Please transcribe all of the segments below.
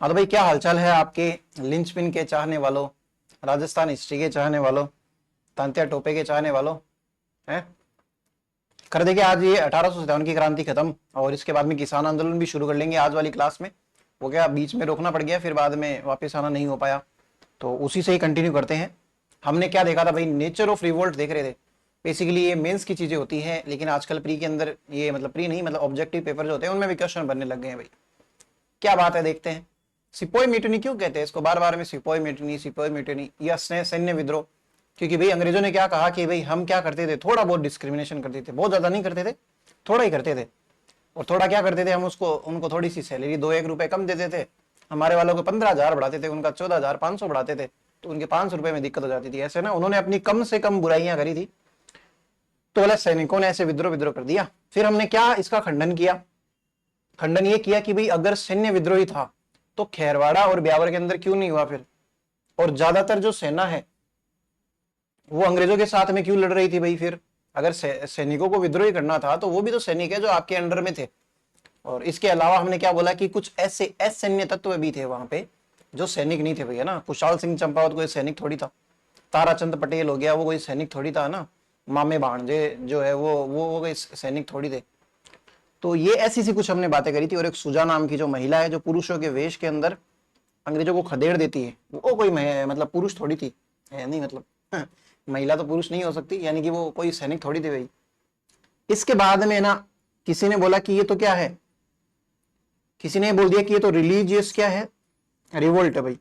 हाँ तो भाई, क्या हालचाल है आपके लिंचपिन के चाहने वालों, राजस्थान हिस्ट्री के चाहने वालों, तांत्या टोपे के चाहने वालों हैं। कर देंगे आज ये 1857 की क्रांति खत्म और इसके बाद में किसान आंदोलन भी शुरू कर लेंगे आज वाली क्लास में। वो क्या बीच में रोकना पड़ गया, फिर बाद में वापस आना नहीं हो पाया, तो उसी से ही कंटिन्यू करते हैं। हमने क्या देखा था भाई, नेचर ऑफ रिवोल्ट देख रहे थे। बेसिकली ये मेंस की चीजें होती हैं, लेकिन आजकल प्री के अंदर ये मतलब प्री नहीं मतलब ऑब्जेक्टिव पेपर जो होते हैं उनमें भी क्वेश्चन बनने लग गए हैं भाई। क्या बात है देखते हैं। सिपोई म्यूटिनी क्यों कहते हैं इसको बार बार में, सिपोई म्यूटिनी या सैन्य विद्रोह? क्योंकि भाई अंग्रेजों ने क्या कहा कि भाई हम क्या करते थे, थोड़ा बहुत डिस्क्रिमिनेशन करते थे, बहुत ज्यादा नहीं करते थे, थोड़ा ही करते थे। और थोड़ा क्या करते थे, हम उसको उनको थोड़ी सी सैलरी 2-1 रुपए कम देते थे। हमारे वालों को 15,000 बढ़ाते थे, उनका 14,500 बढ़ाते थे, तो उनके 500 रुपए में दिक्कत हो जाती थी। ऐसे ना उन्होंने अपनी कम से कम बुराइयां करी थी, तो बोले सैनिकों ने ऐसे विद्रोह विद्रोह कर दिया। फिर हमने क्या इसका खंडन किया, खंडन ये किया कि भाई अगर सैन्य विद्रोही था तो खेरवाड़ा और ब्यावर के अंदर क्यों नहीं हुआ फिर, और ज्यादातर जो सेना है वो अंग्रेजों के साथ में क्यों लड़ रही थी भाई। फिर अगर सैनिकों को विद्रोही करना था तो वो भी तो सैनिक है जो आपके अंडर में थे। और इसके अलावा हमने क्या बोला कि कुछ ऐसे असैन्य तत्व भी थे वहां पे जो सैनिक नहीं थे भैया ना। कुशाल सिंह चंपावत कोई सैनिक थोड़ी था, ताराचंद पटेल हो गया वो कोई सैनिक थोड़ी था ना, मामे भाणजे जो है वो कोई सैनिक थोड़ी थे। तो ये ऐसी सी कुछ हमने बातें करी थी। और एक सुजा नाम की जो महिला है जो पुरुषों के वेश के अंदर अंग्रेजों को खदेड़ देती है, वो कोई मतलब पुरुष थोड़ी थी, है नहीं मतलब महिला तो पुरुष नहीं हो सकती, यानी कि वो कोई सैनिक थोड़ी थी भाई। इसके बाद में ना किसी ने बोला कि ये तो क्या है, किसी ने बोल दिया कि ये तो रिलीजियस क्या है, रिवोल्ट है भाई।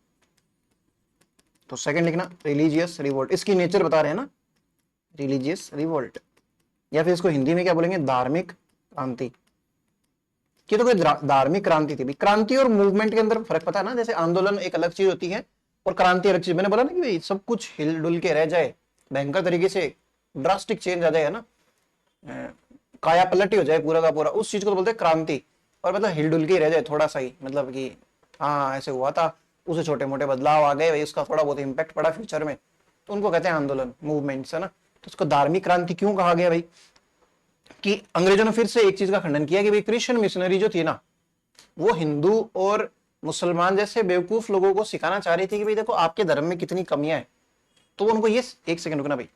तो सेकंड लिखना रिलीजियस रिवोल्ट, इसकी नेचर बता रहे हैं ना, रिलीजियस रिवोल्ट, या फिर इसको हिंदी में क्या बोलेंगे, धार्मिक क्रांति। कि तो कोई धार्मिक क्रांति थी भी। क्रांति और मूवमेंट के अंदर फर्क पता है ना, जैसे आंदोलन एक अलग चीज होती है और क्रांति अलग चीज। मैंने बोला ना कि भाई सब कुछ हिलडुल के रह जाए, भयंकर तरीके से ड्रास्टिक चेंज आ जाए ना, काया पलटी हो जाए पूरा का पूरा, उस चीज को तो बोलते हैं क्रांति। और मतलब हिलडुल के रह जाए थोड़ा सा ही, मतलब कि हाँ ऐसे हुआ था, उसे छोटे मोटे बदलाव आ गए भाई, उसका थोड़ा बहुत इम्पैक्ट पड़ा फ्यूचर में, तो उनको कहते हैं आंदोलन, मूवमेंट्स है ना। तो उसको धार्मिक क्रांति क्यों कहा गया भाई, कि अंग्रेजों ने फिर से एक चीज का खंडन किया कि भाई क्रिश्चियन मिशनरी जो थी ना, वो हिंदू और मुसलमान जैसे बेवकूफ लोगों को सिखाना चाह रही थी कि भाई देखो आपके धर्म में कितनी कमियां हैं। तो वो उनको ये, एक सेकंड रुकना भाई,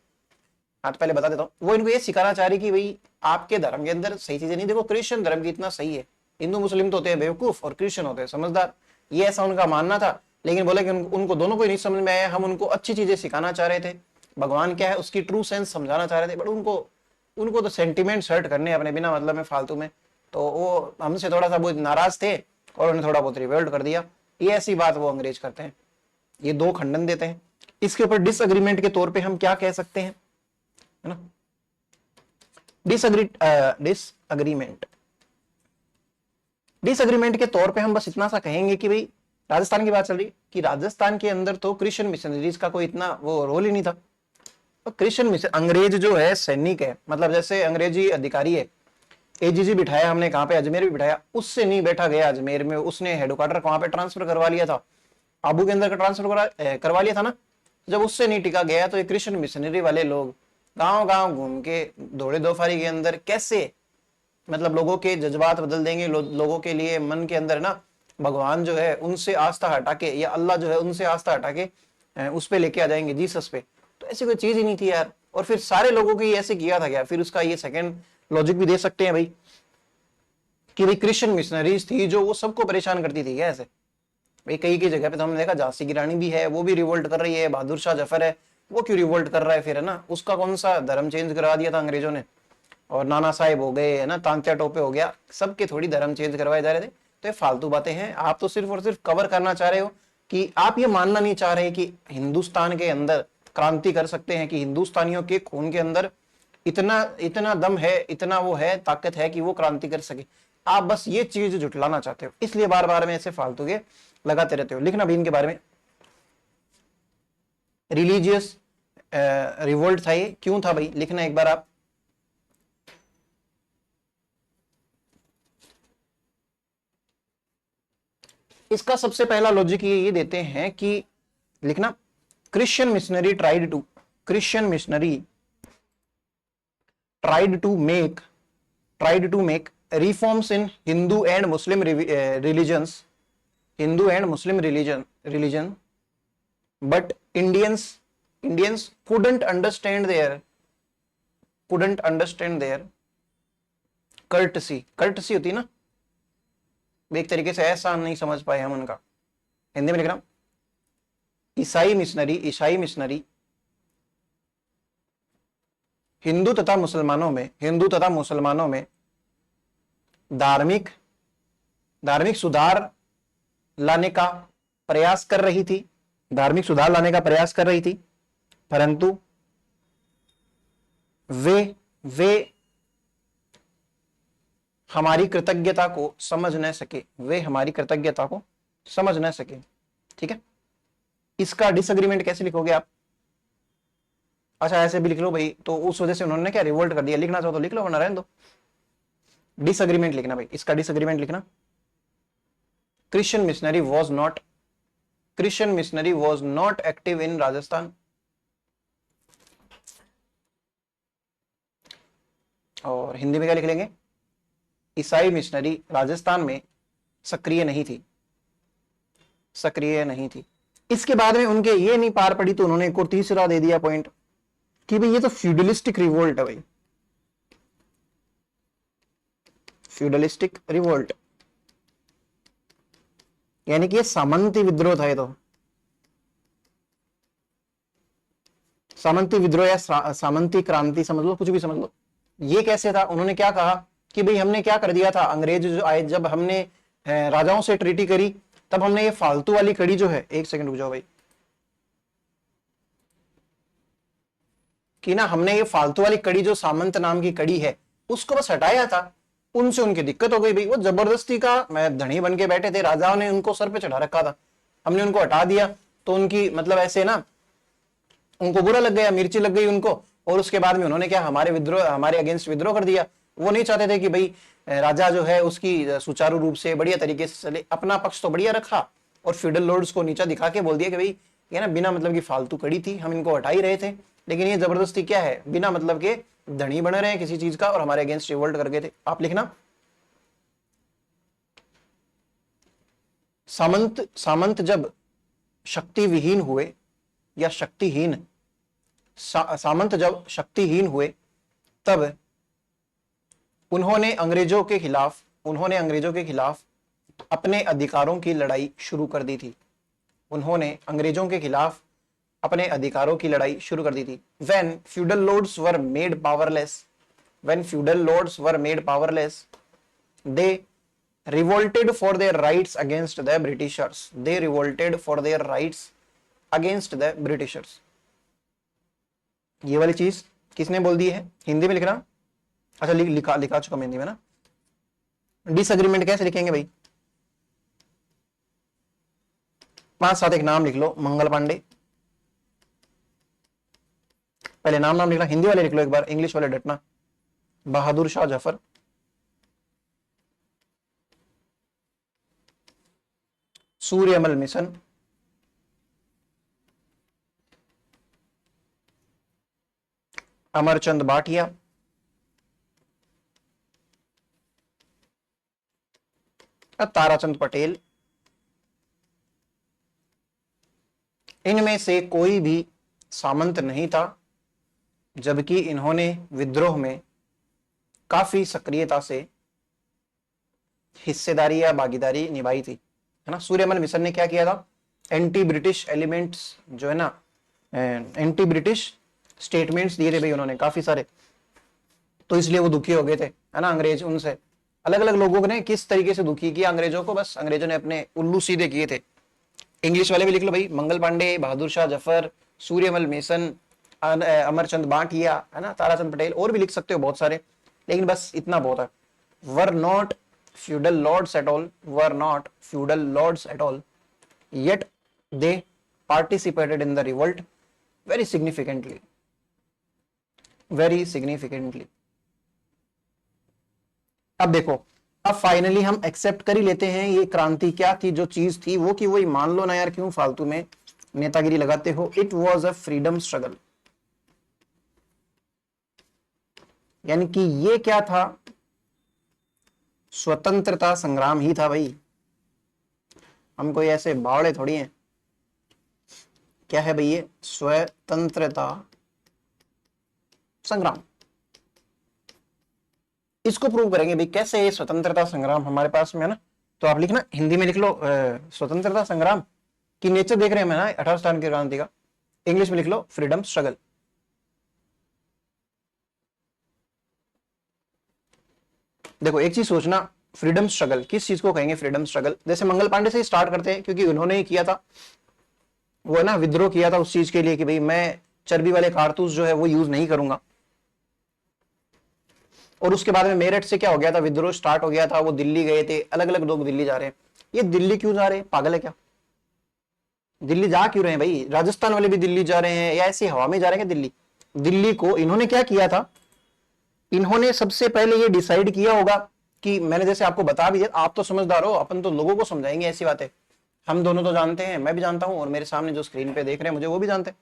आज पहले बता देता हूं, वो इनको ये सिखाना चाह रही कि भाई आपके धर्म के अंदर सही चीजें नहीं, देखो क्रिश्चियन धर्म कितना सही है, हिंदू मुस्लिम तो होते हैं बेवकूफ और क्रिश्चियन होते हैं समझदार, ये ऐसा उनका मानना था। लेकिन बोले कि उनको दोनों को नहीं समझ में आया, हम उनको अच्छी चीजें सिखाना चाह रहे थे, भगवान क्या है उसकी ट्रू सेंस समझाना चाह रहे थे, बट उनको उनको तो सेंटिमेंट हर्ट करने अपने बिना मतलब में फालतू में, तो वो हमसे थोड़ा सा बहुत नाराज थे और उन्हें थोड़ा बहुत रिवोल्ट कर दिया। ये ऐसी बात वो अंग्रेज करते हैं, ये दो खंडन देते हैं। इसके ऊपर डिसएग्रीमेंट के तौर पे हम क्या कह सकते हैं, है ना, डिसएग्रीमेंट, डिसएग्रीमेंट के तौर पे हम बस इतना सा कहेंगे कि भाई राजस्थान की बात चल रही कि राजस्थान के अंदर तो क्रिश्चियन मिशनरीज का कोई इतना वो रोल ही नहीं था। तो क्रिश्चियन मिशन, अंग्रेज जो है सैनिक है, मतलब जैसे अंग्रेजी अधिकारी है, एजीजी बिठाया हमने कहां पे, अजमेर भी बिठाया, उससे नहीं बैठा गया अजमेर में, उसने हेडक्वार्टर कहां पे ट्रांसफर करवा लिया था, आबू के अंदर का ट्रांसफर करवा लिया था ना। जब उससे नहीं टिका गया तो ये क्रिश्चियन मिशनरी वाले लोग गांव गांव घूम के दौड़े दोफारी के अंदर कैसे मतलब लोगों के जज्बात बदल देंगे, लोगों के लिए मन के अंदर ना भगवान जो है उनसे आस्था हटा के, या अल्लाह जो है उनसे आस्था हटा के उस पे लेके आ जाएंगे, जीसस पे। तो ऐसी कोई चीज ही नहीं थी यार। और फिर सारे लोगों की ऐसे किया था क्या, फिर उसका ये सेकंड लॉजिक भी दे सकते हैं भाई कि भाई क्रिश्चियन मिशनरीज थी जो वो सबको परेशान करती थी क्या ऐसे भाई। कई कई जगह पे तो हमने देखा, झांसी की रानी भी है वो भी रिवोल्ट कर रही है, बहादुर शाह जफर है वो क्यों रिवोल्ट कर रहा है फिर, है ना, उसका कौन सा धर्म चेंज करा दिया था अंग्रेजों ने। और नाना साहेब हो गए, है ना, तांत्या टोपे हो गया, सबके थोड़ी धर्म चेंज करवाए जा रहे थे। तो ये फालतू बातें हैं, आप तो सिर्फ और सिर्फ कवर करना चाह रहे हो कि आप ये मानना नहीं चाह रहे कि हिंदुस्तान के अंदर क्रांति कर सकते हैं, कि हिंदुस्तानियों के खून के अंदर इतना इतना दम है, इतना वो है, ताकत है कि वो क्रांति कर सके। आप बस ये चीज जुटलाना चाहते हो, इसलिए बार बार में ऐसे फालतू के लगाते रहते हो। लिखना भी इनके बारे में, रिलीजियस रिवोल्ट था, ये क्यों था भाई, लिखना एक बार आप। इसका सबसे पहला लॉजिक ये देते हैं कि लिखना, Christian missionary tried to make reforms in Hindu and Muslim religions, Hindu and Muslim religion, but Indians couldn't understand their courtesy होती ना, एक तरीके से एहसान नहीं समझ पाए हम उनका। हिंदी में लिख रहा हूं, ईसाई मिशनरी हिंदू तथा मुसलमानों में धार्मिक सुधार लाने का प्रयास कर रही थी, परंतु वे हमारी कृतज्ञता को समझ न सके। ठीक है, इसका डिसएग्रीमेंट कैसे लिखोगे आप? अच्छा ऐसे भी लिख लो भाई, तो उस वजह से उन्होंने क्या रिवोल्ट कर दिया, लिखना चाहो तो लिख लो वरना रहने दो। डिसएग्रीमेंट लिखना भाई, इसका डिसएग्रीमेंट लिखना, Christian missionary was not active in Rajasthan. और हिंदी में क्या लिख लेंगे? ईसाई मिशनरी राजस्थान में सक्रिय नहीं थी। इसके बाद में उनके ये नहीं पार पड़ी तो उन्होंने एक और तीसरा दे दिया पॉइंट कि भाई ये तो फ्यूडलिस्टिक रिवोल्ट है भाई, फ्यूडलिस्टिक रिवोल्ट, यानी कि ये सामंती विद्रोह था। ये तो सामंती विद्रोह या सामंती क्रांति समझ लो, कुछ भी समझ लो। ये कैसे था? उन्होंने क्या कहा कि भाई हमने क्या कर दिया था, अंग्रेज जो आए, जब हमने राजाओं से ट्रीटी करी, तब हमने ये फालतू वाली कड़ी जो है, एक सेकंड रुक जाओ भाई, कि ना हमने ये फालतू वाली कड़ी जो सामंत नाम की कड़ी है उसको बस हटाया था। उनसे उनकी दिक्कत हो गई भाई, वो जबरदस्ती का मैं धनी बन के बैठे थे, राजाओं ने उनको सर पे चढ़ा रखा था, हमने उनको हटा दिया तो उनकी मतलब ऐसे ना उनको बुरा लग गया, मिर्ची लग गई उनको, और उसके बाद में उन्होंने क्या हमारे अगेंस्ट विद्रोह कर दिया। वो नहीं चाहते थे कि भाई राजा जो है उसकी सुचारू रूप से बढ़िया तरीके से चले, अपना पक्ष तो बढ़िया रखा और फ्यूडल लॉर्ड्स को नीचा दिखा के बोल दिया कि भाई ये ना बिना मतलब की फालतू कड़ी थी, हम इनको हटा ही रहे थे, लेकिन ये जबरदस्ती क्या है, बिना मतलब के धनी बने रहे किसी चीज का और हमारे अगेंस्ट रिवोल्ट कर गए थे। आप लिखना, सामंत जब शक्ति विहीन हुए या सामंत जब शक्तिहीन हुए, तब उन्होंने अंग्रेजों के खिलाफ अपने अधिकारों की लड़ाई शुरू कर दी थी। When feudal lords were made powerless, they revolted for their rights against the Britishers. ये वाली चीज किसने बोल दी है? हिंदी में लिखना। अच्छा लिखा चुका मैं हिंदी में ना। डिसएग्रीमेंट कैसे लिखेंगे भाई? 5-7 एक नाम लिख लो, मंगल पांडे, पहले नाम लिखना, हिंदी वाले लिख लो एक बार, इंग्लिश वाले डटना। बहादुर शाह जफर, सूर्यमल मिशन, अमरचंद भाटिया, ताराचंद पटेल। इनमें से कोई भी सामंत नहीं था, जबकि इन्होंने विद्रोह में काफी सक्रियता से हिस्सेदारी या भागीदारी निभाई थी, है ना। सूर्यमल मिशन ने क्या किया था? एंटी ब्रिटिश एलिमेंट्स जो है ना, एंटी ब्रिटिश स्टेटमेंट्स दिए थे भाई उन्होंने काफी सारे, तो इसलिए वो दुखी हो गए थे, है ना। अंग्रेज उनसे अलग अलग लोगों ने किस तरीके से दुखी किया अंग्रेजों को, बस अंग्रेजों ने अपने उल्लू सीधे किए थे। इंग्लिश वाले भी लिख लो भाई, मंगल पांडे, बहादुर शाह जफर, सूर्यमल मिशन, अमरचंद भाटिया, है ना, ताराचंद पटेल, और भी लिख सकते हो बहुत सारे, लेकिन बस इतना बहुत है। Were not feudal lords at all, yet they participated in the revolt very significantly. अब देखो, अब फाइनली हम एक्सेप्ट कर ही लेते हैं ये क्रांति क्या थी, जो चीज थी वो की वही मान लो ना यार, क्यों फालतू में नेतागिरी लगाते हो। It was a freedom struggle, यानी कि ये क्या था? स्वतंत्रता संग्राम ही था भाई। हम कोई ऐसे बावड़े थोड़ी हैं। क्या है भाई ये? स्वतंत्रता संग्राम। इसको प्रूव करेंगे भाई कैसे ये स्वतंत्रता संग्राम हमारे पास में है ना। तो आप लिखना, हिंदी में लिख लो स्वतंत्रता संग्राम की नेचर देख रहे हैं मैं ना 18 सितंबर की क्रांति का। इंग्लिश में लिख लो फ्रीडम स्ट्रगल। देखो एक चीज सोचना, फ्रीडम स्ट्रगल किस चीज को कहेंगे? फ्रीडम स्ट्रगल जैसे मंगल पांडे से ही स्टार्ट करते हैं, क्योंकि उन्होंने ही किया था वो ना, विद्रोह किया था उस चीज के लिए कि भाई मैं चर्बी वाले कारतूस जो है वो यूज नहीं करूंगा। और उसके बाद में मेरठ से क्या हो गया था, विद्रोह स्टार्ट हो गया था, वो दिल्ली गए थे, अलग अलग लोग दिल्ली जा रहे हैं। ये दिल्ली क्यों जा रहे हैं? पागल है क्या? दिल्ली जा क्यों रहे हैं भाई? राजस्थान वाले भी दिल्ली जा रहे हैं या ऐसी हवा में जा रहे हैं दिल्ली? दिल्ली को इन्होंने क्या किया था, इन्होंने सबसे पहले ये डिसाइड किया होगा कि मैंने जैसे आपको बता भी दिया, आप तो समझदार हो, अपन तो लोगों को समझाएंगे ऐसी बातें। हम दोनों तो जानते हैं, मैं भी जानता हूं और मेरे सामने जो स्क्रीन पे देख रहे हैं मुझे वो भी जानते हैं।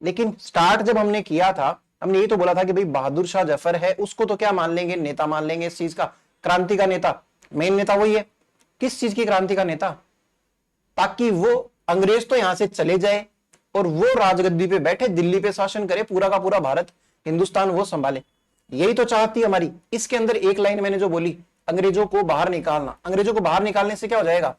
लेकिन स्टार्ट जब हमने किया था, हमने ये तो बोला था कि भाई बहादुर शाह जफर है, उसको तो क्या मान लेंगे, नेता मान लेंगे इस चीज का, क्रांति का नेता, मेन नेता वही है। किस चीज की क्रांति का नेता? ताकि वो अंग्रेज तो यहां से चले जाए और वो राजगद्दी पे बैठे, दिल्ली पे शासन करे, पूरा का पूरा भारत हिंदुस्तान वो संभाले। यही तो चाहती है हमारी। इसके अंदर एक लाइन मैंने जो बोली, अंग्रेजों को बाहर निकालना। अंग्रेजों को बाहर निकालने से क्या हो जाएगा?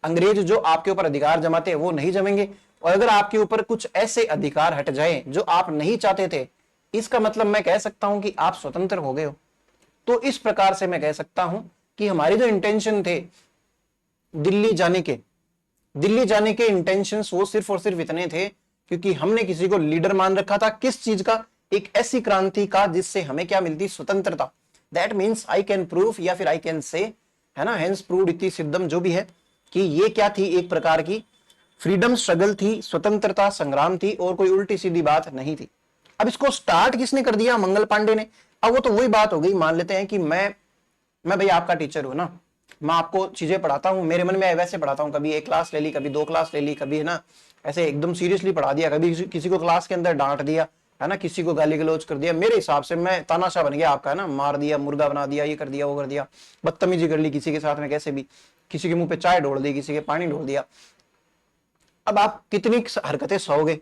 अंग्रेज जो आपके ऊपर अधिकार जमाते हैं वो नहीं जमेंगे, और अगर आपके ऊपर कुछ ऐसे अधिकार हट जाए जो आप नहीं चाहते थे, इसका मतलब मैं कह सकता हूं कि आप स्वतंत्र हो गए हो। तो इस प्रकार से मैं कह सकता हूं कि हमारे जो इंटेंशन थे दिल्ली जाने के, दिल्ली जाने के इंटेंशंस वो सिर्फ और सिर्फ इतने थे क्योंकि हमने किसी को लीडर मान रखा था। किस चीज का? एक ऐसी क्रांति का जिससे हमें क्या मिलती? स्वतंत्रता। That means I can prove या फिर आई कैन से, है ना, हेंस प्रूव्ड इति सिद्धम, जो भी है, कि ये क्या थी, एक प्रकार की फ्रीडम स्ट्रगल थी, स्वतंत्रता संग्राम थी, और कोई उल्टी सीधी बात नहीं थी। अब इसको स्टार्ट किसने कर दिया? मंगल पांडे ने। अब वो तो वही बात हो गई, मान लेते हैं कि मैं भाई आपका टीचर हूं ना, मैं आपको चीजें पढ़ाता हूं, मेरे मन में वैसे पढ़ाता हूं, कभी एक क्लास ले ली, कभी दो क्लास ले ली, कभी है ना ऐसे एकदम सीरियसली पढ़ा दिया, कभी किसी को क्लास के अंदर डांट दिया, है ना, किसी को गाली गलौज कर दिया, मेरे हिसाब से मैं तानाशाह बन गया आपका, है ना, मार दिया, मुर्गा बना दिया, ये कर दिया, वो कर दिया, बदतमीजी कर ली किसी के साथ में, कैसे भी, किसी के मुंह पे चाय ढोल दी, किसी के पानी ढोल दिया। अब आप कितनी हरकतें सहोगे?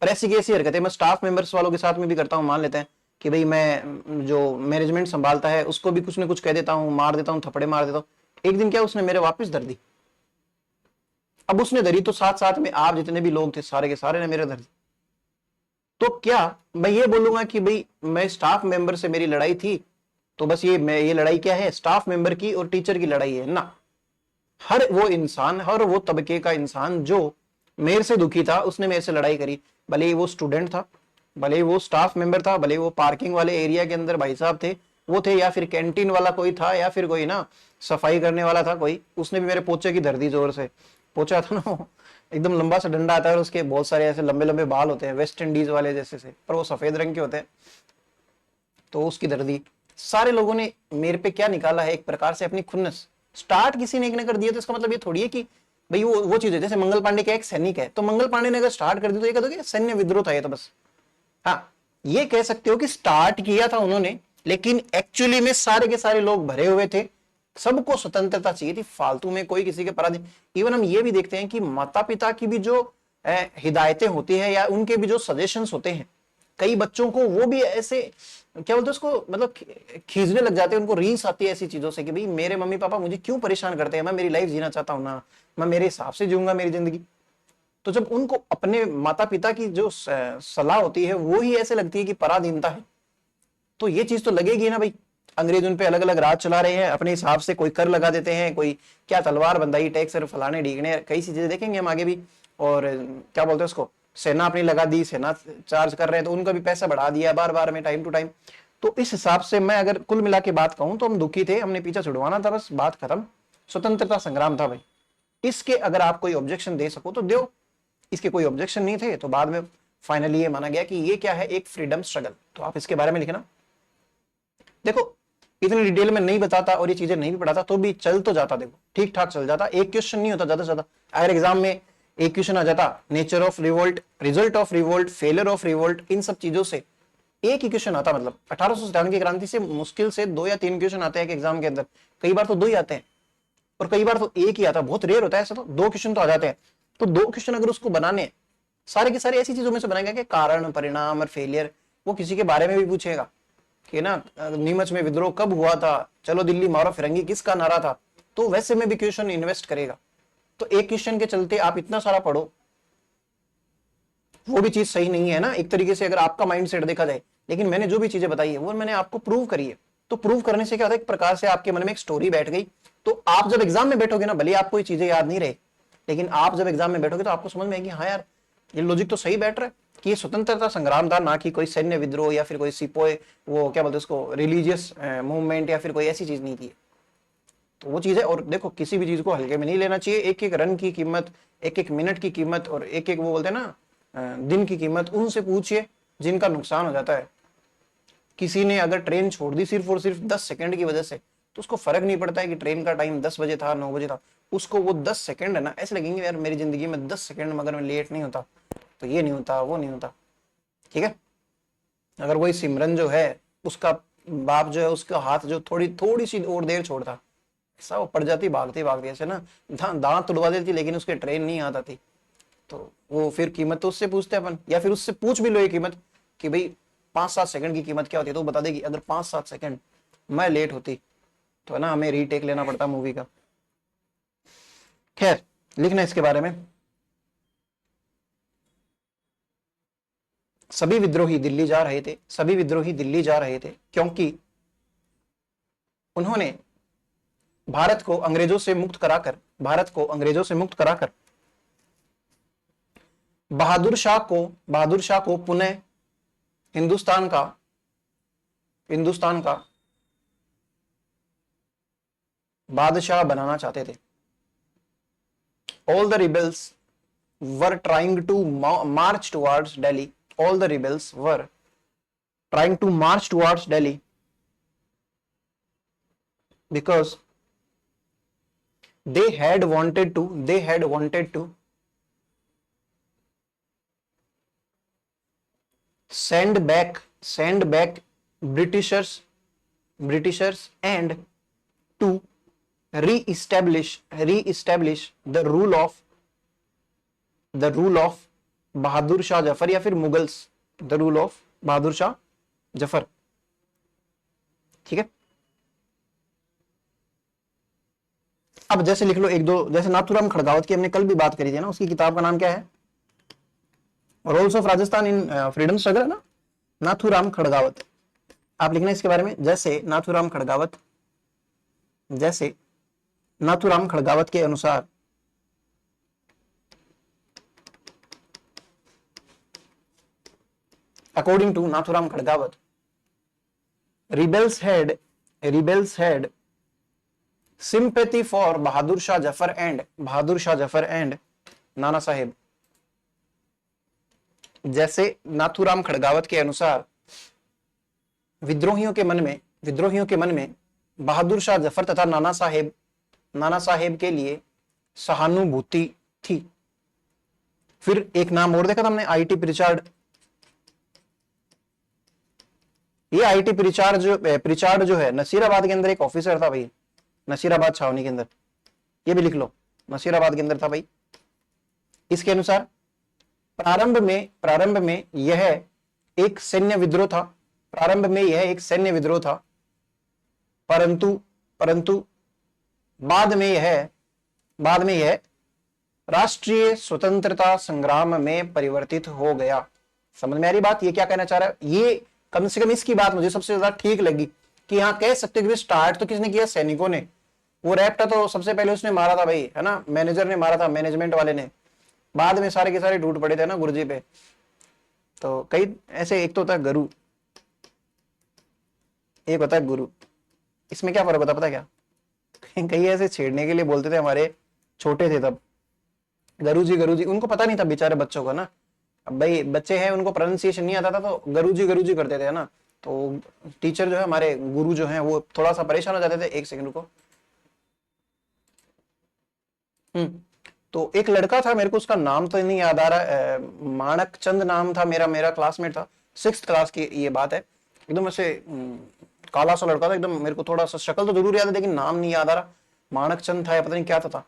और ऐसी की ऐसी हरकतें मैं स्टाफ मेंबर्स वालों के साथ में भी करता हूं। मान लेते हैं कि भाई मैं जो मैनेजमेंट संभालता है उसको भी कुछ ना कुछ कह देता हूं, मार देता हूं, थप्पड़े मार देता हूं। एक दिन क्या उसने मेरे वापस धर दी। अब उसने धरी तो साथ साथ में आप जितने भी लोग थे सारे के सारे ने मेरे धर दी। तो क्या मैं ये बोलूंगा कि भाई मैं स्टाफ मेंबर से मेरी लड़ाई थी, तो बस ये लड़ाई क्या है? स्टाफ मेंबर की और टीचर की लड़ाई है ना। हर वो इंसान, हर वो तबके का इंसान जो मेरे से दुखी था उसने मेरे से लड़ाई करी। भले ही वो स्टूडेंट था, भले ही वो स्टाफ मेंबर था, भले वो पार्किंग वाले एरिया के अंदर भाई साहब थे वो थे, या फिर कैंटीन वाला कोई था, या फिर कोई ना सफाई करने वाला था कोई, उसने भी मेरे पोचे की धर दी जोर से। पोचा था ना वो एकदम लंबा सा डंडा आता है और उसके बहुत सारे ऐसे लंबे लंबे बाल होते हैं, वेस्ट इंडीज वाले जैसे से, पर वो सफेद रंग के होते हैं। तो उसकी धर दी। सारे लोगों ने मेरे पे क्या निकाला है? एक प्रकार से अपनी खुन्नस। स्टार्ट किसी ने एक ने कर दिया तो इसका मतलब ये थोड़ी है कि भाई वो चीज है। जैसे मंगल पांडे का एक सैनिक है, तो मंगल पांडे ने अगर स्टार्ट कर दी तो ये कह दो कि सैन्य विद्रोह था ये, तो बस। हाँ, ये कह सकते हो कि स्टार्ट किया था उन्होंने, लेकिन एक्चुअली में सारे के सारे लोग भरे हुए थे, सबको स्वतंत्रता चाहिए थी, फालतू में कोई किसी के पराधीन। इवन हम ये भी देखते हैं कि माता पिता की भी जो हिदायतें होती है या उनके भी जो सजेशंस होते हैं, कई बच्चों को वो भी ऐसे क्या बोलते हैं उसको, मतलब खींचने लग जाते हैं, उनको रीस आती है ऐसी चीजों से कि भाई मेरे मम्मी पापा मुझे क्यों परेशान करते हैं, मैं मेरी लाइफ जीना चाहता हूं ना, मैं मेरे हिसाब से जीऊंगा मेरी जिंदगी। तो जब उनको अपने माता पिता की जो सलाह होती है वो ही ऐसे लगती है कि पराधीनता है, तो ये चीज तो लगेगी ना भाई। अंग्रेज उन पे अलग अलग राज चला रहे हैं अपने हिसाब से, कोई कर लगा देते हैं, कोई क्या तलवार बंदाई, टैक्स फलाने ढीकने, कई सी चीजें देखेंगे हम आगे भी। और क्या बोलते हैं उसको, सेना अपनी लगा दी, सेना चार्ज कर रहे हैं तो उनका भी पैसा बढ़ा दिया बार बार में, टाइम टू टाइम। तो इस हिसाब से मैं अगर कुल मिला के बात कहूं तो हम दुखी थे, हमने पीछा छुड़वाना था, बस बात खत्म। स्वतंत्रता संग्राम था भाई। इसके अगर आप कोई ऑब्जेक्शन दे सको तो दो, इसके कोई ऑब्जेक्शन नहीं थे तो बाद में फाइनली ये माना गया कि ये क्या है, एक फ्रीडम स्ट्रगल। तो आप इसके बारे में लिखना। देखो इतनी डिटेल में नहीं बताता और ये चीजें नहीं भी पढ़ाता तो भी चल तो जाता, देखो ठीक ठाक चल जाता, एक क्वेश्चन नहीं होता ज्यादा से ज्यादा। अगर एग्जाम में एक क्वेश्चन आ जाता, nature of revolt, result of revolt, failure of revolt, इन सब चीजों से एक ही क्वेश्चन आता, मतलब 1857 की क्रांति से मुश्किल से 2 या 3 क्वेश्चन आते हैं एग्जाम के अंदर, कई बार तो 2 ही आते हैं। और कई बार तो एक ही आता, बहुत रेयर होता है ऐसा, तो 2 क्वेश्चन तो आ जाते हैं। तो 2 क्वेश्चन अगर उसको बनाने, सारे के सारे ऐसी चीजों में से बनाएगा कि कारण, परिणाम और फेलियर, वो किसी के बारे में भी पूछेगा कि ना नीमच में विद्रोह कब हुआ था, चलो दिल्ली मारो फिरंगी किसका नारा था, तो वैसे में भी क्वेश्चन इन्वेस्ट करेगा। तो एक क्वेश्चन के चलते आप इतना सारा पढ़ो, वो भी चीज सही नहीं है ना एक तरीके से, अगर आपका माइंडसेट देखा जाए। लेकिन मैंने जो भी चीजें बताई है वो मैंने आपको प्रूव करी है। तो प्रूव करने से क्या होता है, एक प्रकार से आपके मन में एक स्टोरी बैठ गई। तो आप जब एग्जाम में बैठोगे ना, भले आपको ये चीजें याद नहीं रहे, लेकिन आप जब एग्जाम में बैठोगे तो आपको समझ में आएगी, हाँ यार ये लॉजिक तो सही बैठ रहा है कि ये स्वतंत्रता संग्राम था, ना कि कोई सैन्य विद्रोह या फिर कोई सिपोए, वो क्या बोलते हैं उसको, रिलीजियस मूवमेंट या फिर कोई ऐसी चीज नहीं थी। तो वो चीज है। और देखो किसी भी चीज को हल्के में नहीं लेना चाहिए। एक एक रन की कीमत, एक एक मिनट की कीमत और एक एक वो बोलते हैं ना दिन की कीमत, उनसे पूछिए जिनका नुकसान हो जाता है। किसी ने अगर ट्रेन छोड़ दी सिर्फ और सिर्फ 10 सेकंड की वजह से, तो उसको फर्क नहीं पड़ता है कि ट्रेन का टाइम 10 बजे था 9 बजे था, उसको वो 10 सेकंड है ना ऐसे लगेंगे यार मेरी जिंदगी में 10 सेकंड में अगर मैं लेट नहीं होता तो ये नहीं होता, वो नहीं होता। ठीक है। अगर वही सिमरन जो है, उसका बाप जो है, उसका हाथ जो थोड़ी थोड़ी सी और देर छोड़ता, ऐसा वो पड़ जाती भागती भागती ऐसे ना, दांत तुड़वा देती, लेकिन उसके ट्रेन नहीं आता थी। तो वो फिर कीमत तो उससे पूछते अपन, या फिर उससे पूछ भी लो ये कीमत कि भाई 5-7 सेकंड की कीमत क्या होती है, तो वो बता देगी अगर 5-7 सेकंड मैं लेट होती तो है ना हमें रीटेक लेना पड़ता मूवी का। खैर लिखना इसके बारे में। सभी विद्रोही दिल्ली जा रहे थे, सभी विद्रोही दिल्ली जा रहे थे क्योंकि उन्होंने भारत को अंग्रेजों से मुक्त कराकर, भारत को अंग्रेजों से मुक्त कराकर बहादुर शाह को पुनः हिंदुस्तान का बादशाह बनाना चाहते थे। All the rebels were trying to march towards Delhi. All the rebels were trying to march towards Delhi because they had wanted to send back Britishers and to re-establish the rule of Bahadur Shah Zafar, या फिर Mughals, the rule of Bahadur Shah Zafar. ठीक है। अब जैसे लिख लो एक दो, जैसे नाथूराम खड़गावत की हमने कल भी बात करी थी ना, उसकी किताब का नाम क्या है, roles of Rajasthan in freedom struggle है ना, नाथूराम खड़गावत। आप लिखना इसके बारे में, जैसे नाथूराम खड़गावत के अनुसार according to Nathuram Khadgawat, rebels had sympathy for Bahadur Shah Jafar and Nana Sahib। जैसे नाथूराम खड़गावत के अनुसार विद्रोहियों के मन में बहादुर शाह जफर तथा नाना साहेब के लिए सहानुभूति थी। फिर एक नाम और देखा था हमने, आईटी प्रिचार्ड। ये आईटी प्रिचार्ड जो है नसीराबाद के अंदर एक ऑफिसर था भाई, नसीराबाद छावनी के अंदर, ये भी लिख लो, नसीराबाद के अंदर था भाई। इसके अनुसार प्रारंभ में यह एक सैन्य विद्रोह था, परंतु बाद में यह राष्ट्रीय स्वतंत्रता संग्राम में परिवर्तित हो गया। समझ में आ रही बात, ये क्या कहना चाह रहा है? ये कम से कम इसकी बात मुझे सबसे ज्यादा ठीक लगी कि यहाँ कह सकते हो कि स्टार्ट तो किसने किया, सैनिकों ने। वो रैप्टा तो सबसे पहले उसने मारा था भाई, है ना, मैनेजर ने मारा था, मैनेजमेंट वाले ने। बाद में सारे के सारे टूट पड़े थे ना गुरुजी पे। तो कई ऐसे, एक तो होता है गुरु, एक होता है गुरु। इसमें क्या फर्क होता है पता क्या? कई ऐसे छेड़ने के लिए बोलते थे, हमारे छोटे थे तब, गुरुजी, उनको पता नहीं था बेचारे बच्चों को ना। अब भाई बच्चे हैं, उनको प्रोनाउंसिएशन नहीं आता था, तो गुरुजी करते थे ना। तो टीचर जो है, हमारे गुरु जो है, वो थोड़ा सा परेशान हो जाते थे। एक सेकंड रुको। तो एक लड़का था, मेरे को उसका नाम तो नहीं याद आ रहा, माणक चंद नाम था, मेरा क्लासमेट था, 6th क्लास की ये बात है। एकदम ऐसे काला सा लड़का था एकदम, मेरे को थोड़ा सा शक्ल तो जरूर याद है लेकिन नाम नहीं याद आ रहा। माणक चंद था या पता नहीं क्या था,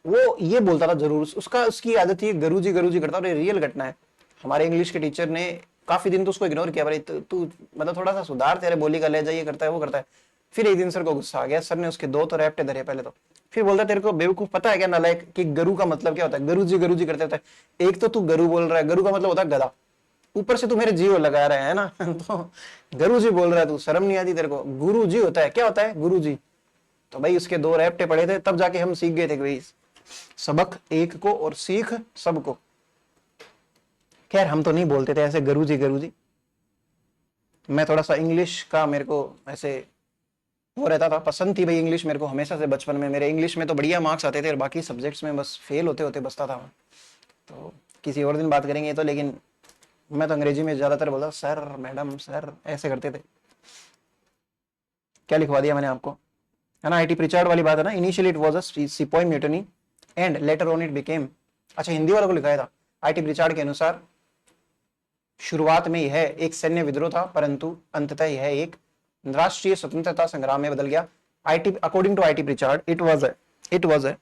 वो ये बोलता था जरूर, उसकी आदत थी गुरु जी करता, और ये रियल घटना है। हमारे इंग्लिश के टीचर ने काफी दिन तो उसको इग्नोर किया, भाई तू मतलब थोड़ा सा सुधार, तेरे बोली का लहजा ये करता है वो करता है। फिर एक दिन सर को गुस्सा आ गया, सर ने उसके 2 तो रैप्टे धरे पहले तो। फिर बोलता तेरे को बेवकूफ पता है क्या नालायक कि गरु का मतलब क्या होता है, गुरु जी करते होता है। एक तो तू गरु बोल रहा है, गरु का मतलब होता है गधा, ऊपर से तू मेरे जीव लगा रहा है ना तो गुरु जी बोल रहा है तू, शर्म नहीं आती तेरे को? गुरु जी होता है, क्या होता है गुरु जी? तो भाई उसके 2 रैप्टे पड़े थे, तब जाके हम सीख गए थे कि भाई सबक एक को और सीख सबको। खैर हम तो नहीं बोलते थे ऐसे गुरु जी गुरु जी। मैं थोड़ा सा इंग्लिश का मेरे को ऐसे वो रहता था, पसंद थी भाई इंग्लिश मेरे को हमेशा से। बचपन में मेरे इंग्लिश में तो बढ़िया मार्क्स आते थे, और बाकी सब्जेक्ट्स में बस फेल होते होते बचता था। तो किसी और दिन बात करेंगे तो, लेकिन मैं तो अंग्रेजी में ज्यादातर बोलता सर मैडम सर ऐसे करते थे। क्या लिखवा दिया मैंने आपको, है ना? आईटी प्रिचार्ड वाली बात है ना, initially it was a sepoy mutiny and later on it became, अच्छा हिंदी वालों को लिखाया था। आईटी प्रिचार्ड के अनुसार शुरुआत में यह एक सैन्य विद्रोह था, परंतु अंततः यह एक राष्ट्रीय स्वतंत्रता संग्राम में बदल गया। IT according to IT Prichard it was a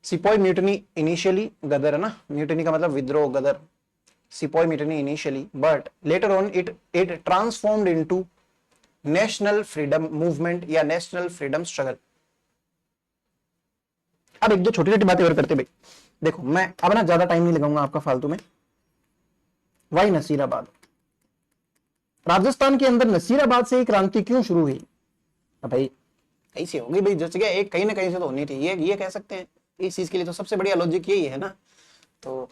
sepoy mutiny initially, गदर है ना, म्यूटिनी का मतलब विद्रोह गदर, sepoy mutiny initially, but later on it transformed into national freedom movement या नेशनल फ्रीडम स्ट्रगल। अब एक दो छोटी छोटी बातें और करते भाई। देखो मैं अब ना ज्यादा टाइम नहीं लगाऊंगा आपका फालतू में। वाई नसीराबाद, राजस्थान के अंदर नसीराबाद से क्रांति क्यों शुरू हुई? अब भाई कैसे होगी भाई, जिस जगह एक कहीं ना कहीं से तो होनी थी, ये कह सकते हैं। इस चीज के लिए तो सबसे बढ़िया लॉजिक यही है ना। तो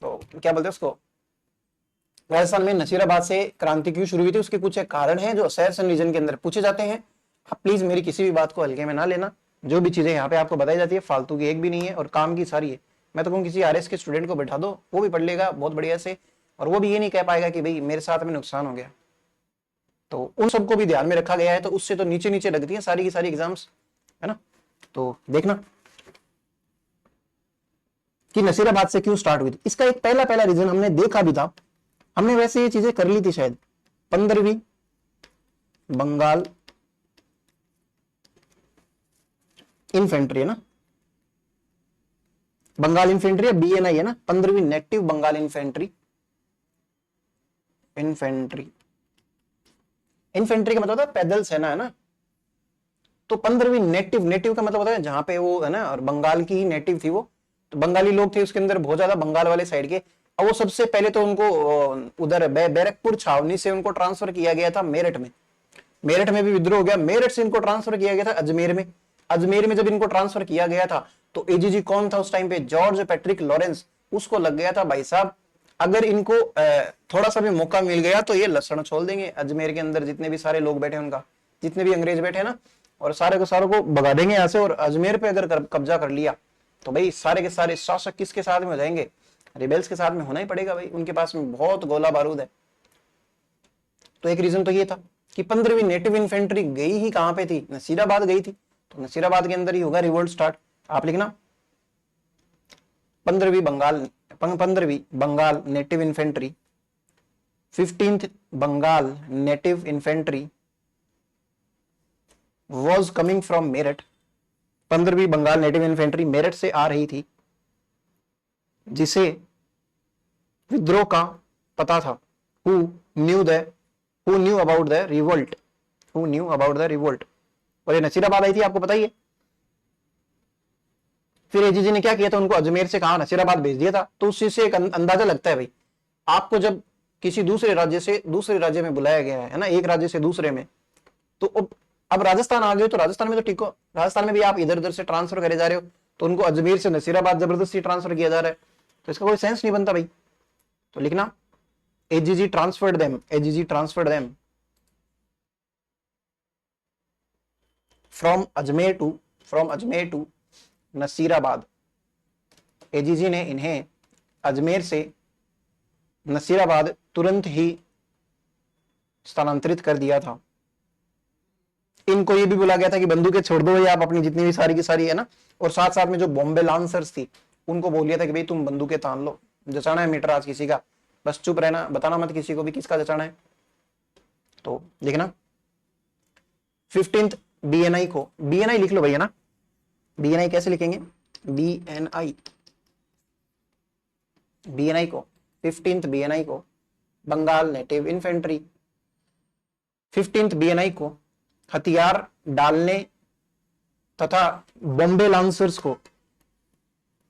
क्या बोलते हैं उसको, राजस्थान में नसीराबाद से क्रांति क्यों शुरू हुई थी, उसके कुछ कारण हैं जो शहर रीजन के अंदर पूछे जाते हैं। आप प्लीज मेरी किसी भी बात को हल्के में ना लेना, जो भी चीजें यहाँ पे आपको बताई जाती है फालतू की एक भी नहीं है, और काम की सारी है। मैं तो कहूँ किसी आरएस के स्टूडेंट को बैठा दो, वो भी पढ़ लेगा बहुत बढ़िया से, और वो भी ये नहीं कह पाएगा कि भाई मेरे साथ में नुकसान हो गया। तो उन सबको भी ध्यान में रखा गया है, तो उससे तो नीचे नीचे लगती है सारी की सारी एग्जाम्स, है ना। तो देखना कि नसीराबाद से क्यों स्टार्ट हुई थी। इसका एक पहला रीजन हमने देखा भी था, हमने वैसे ये चीजें कर ली थी शायद। 15वीं बंगाल इन्फेंट्री है ना, बंगाल इन्फेंट्री है बीएनआई है ना, 15वीं नेटिव बंगाल इन्फेंट्री का मतलब होता है पैदल सेना, है ना। तो 15वीं नेटिव का मतलब होता है जहां पे वो है ना, और बंगाल की ही नेटिव थी वो, तो बंगाली लोग थे उसके अंदर बहुत ज्यादा, बंगाल वाले साइड के। अब वो सबसे पहले तो उनको उधर बैरकपुर छावनी से उनको ट्रांसफर किया गया था मेरठ में। मेरठ में भी विद्रोह हो गया, मेरठ से इनको ट्रांसफर किया गया था अजमेर में। अजमेर में जब इनको ट्रांसफर किया गया था तो एजीजी कौन था उस टाइम पे, जॉर्ज पैट्रिक लॉरेंस। उसको लग गया था भाई साहब अगर इनको थोड़ा सा भी मौका मिल गया तो ये लक्षण छोड़ देंगे, अजमेर के अंदर जितने भी सारे लोग बैठे उनका, जितने भी अंग्रेज बैठे ना, और सारे को सारों को भगा देंगे यहाँ से। और अजमेर पे अगर कब्जा कर लिया तो भाई सारे के सारे शासक किसके साथ में हो जाएंगे, रिबेल्स के साथ में होना ही पड़ेगा भाई, उनके पास में बहुत गोला बारूद है। तो एक रीजन तो ये था कि 15वीं नेटिव इन्फेंट्री गई ही कहां पे थी, नसीराबाद गई थी, तो नसीराबाद के अंदर ही होगा रिवोल्ट स्टार्ट। आप लिखना 15वीं Bengal native infantry, 15th Bengal native infantry was coming from Meerut. 15वीं बंगाल नेटिव इन्फेंट्री मेरठ से आ रही थी, जिसे विद्रोह का पता था। Who knew about the revolt? और ये नसीराबाद आई थी, आपको पता ही है। फिर एजीजी ने क्या किया था, उनको अजमेर से कहा नसीराबाद भेज दिया था। तो उस चीज से एक अंदाजा लगता है भाई, आपको जब किसी दूसरे राज्य से दूसरे राज्य में बुलाया गया है ना, एक राज्य से दूसरे में, तो अब राजस्थान आ गए तो राजस्थान में तो ठीक हो, राजस्थान में भी आप इधर उधर से ट्रांसफर करे जा रहे हो, तो उनको अजमेर से नसीराबाद जबरदस्ती ट्रांसफर किया जा रहा है, तो इसका कोई सेंस नहीं बनता भाई। तो लिखना AGG transferred them from Ajmer to Nasirabad. AGG ने इन्हें अजमेर से नसीराबाद तुरंत ही स्थानांतरित कर दिया था। इनको ये भी बोला गया था कि बंदूकें छोड़ दो या आप अपनी जितनी भी सारी की सारी है ना, और साथ साथ में जो बॉम्बे लांसर्स थी उनको बोल दिया था कि भाई तुम बंदूकें तान लो, जचाना है मीटर आज किसी का, बस चुप रहना, बताना मत किसी को भी किसका जचाना है। तो देखना 15th बीएनआई को, बीएनआई लिख लो भैया ना, बीएनआई कैसे लिखेंगे, बीएनआई, बीएनआई को 15th बीएनआई को Bengal native infantry, 15th BNI को हथियार डालने तथा बॉम्बे लांसर्स को,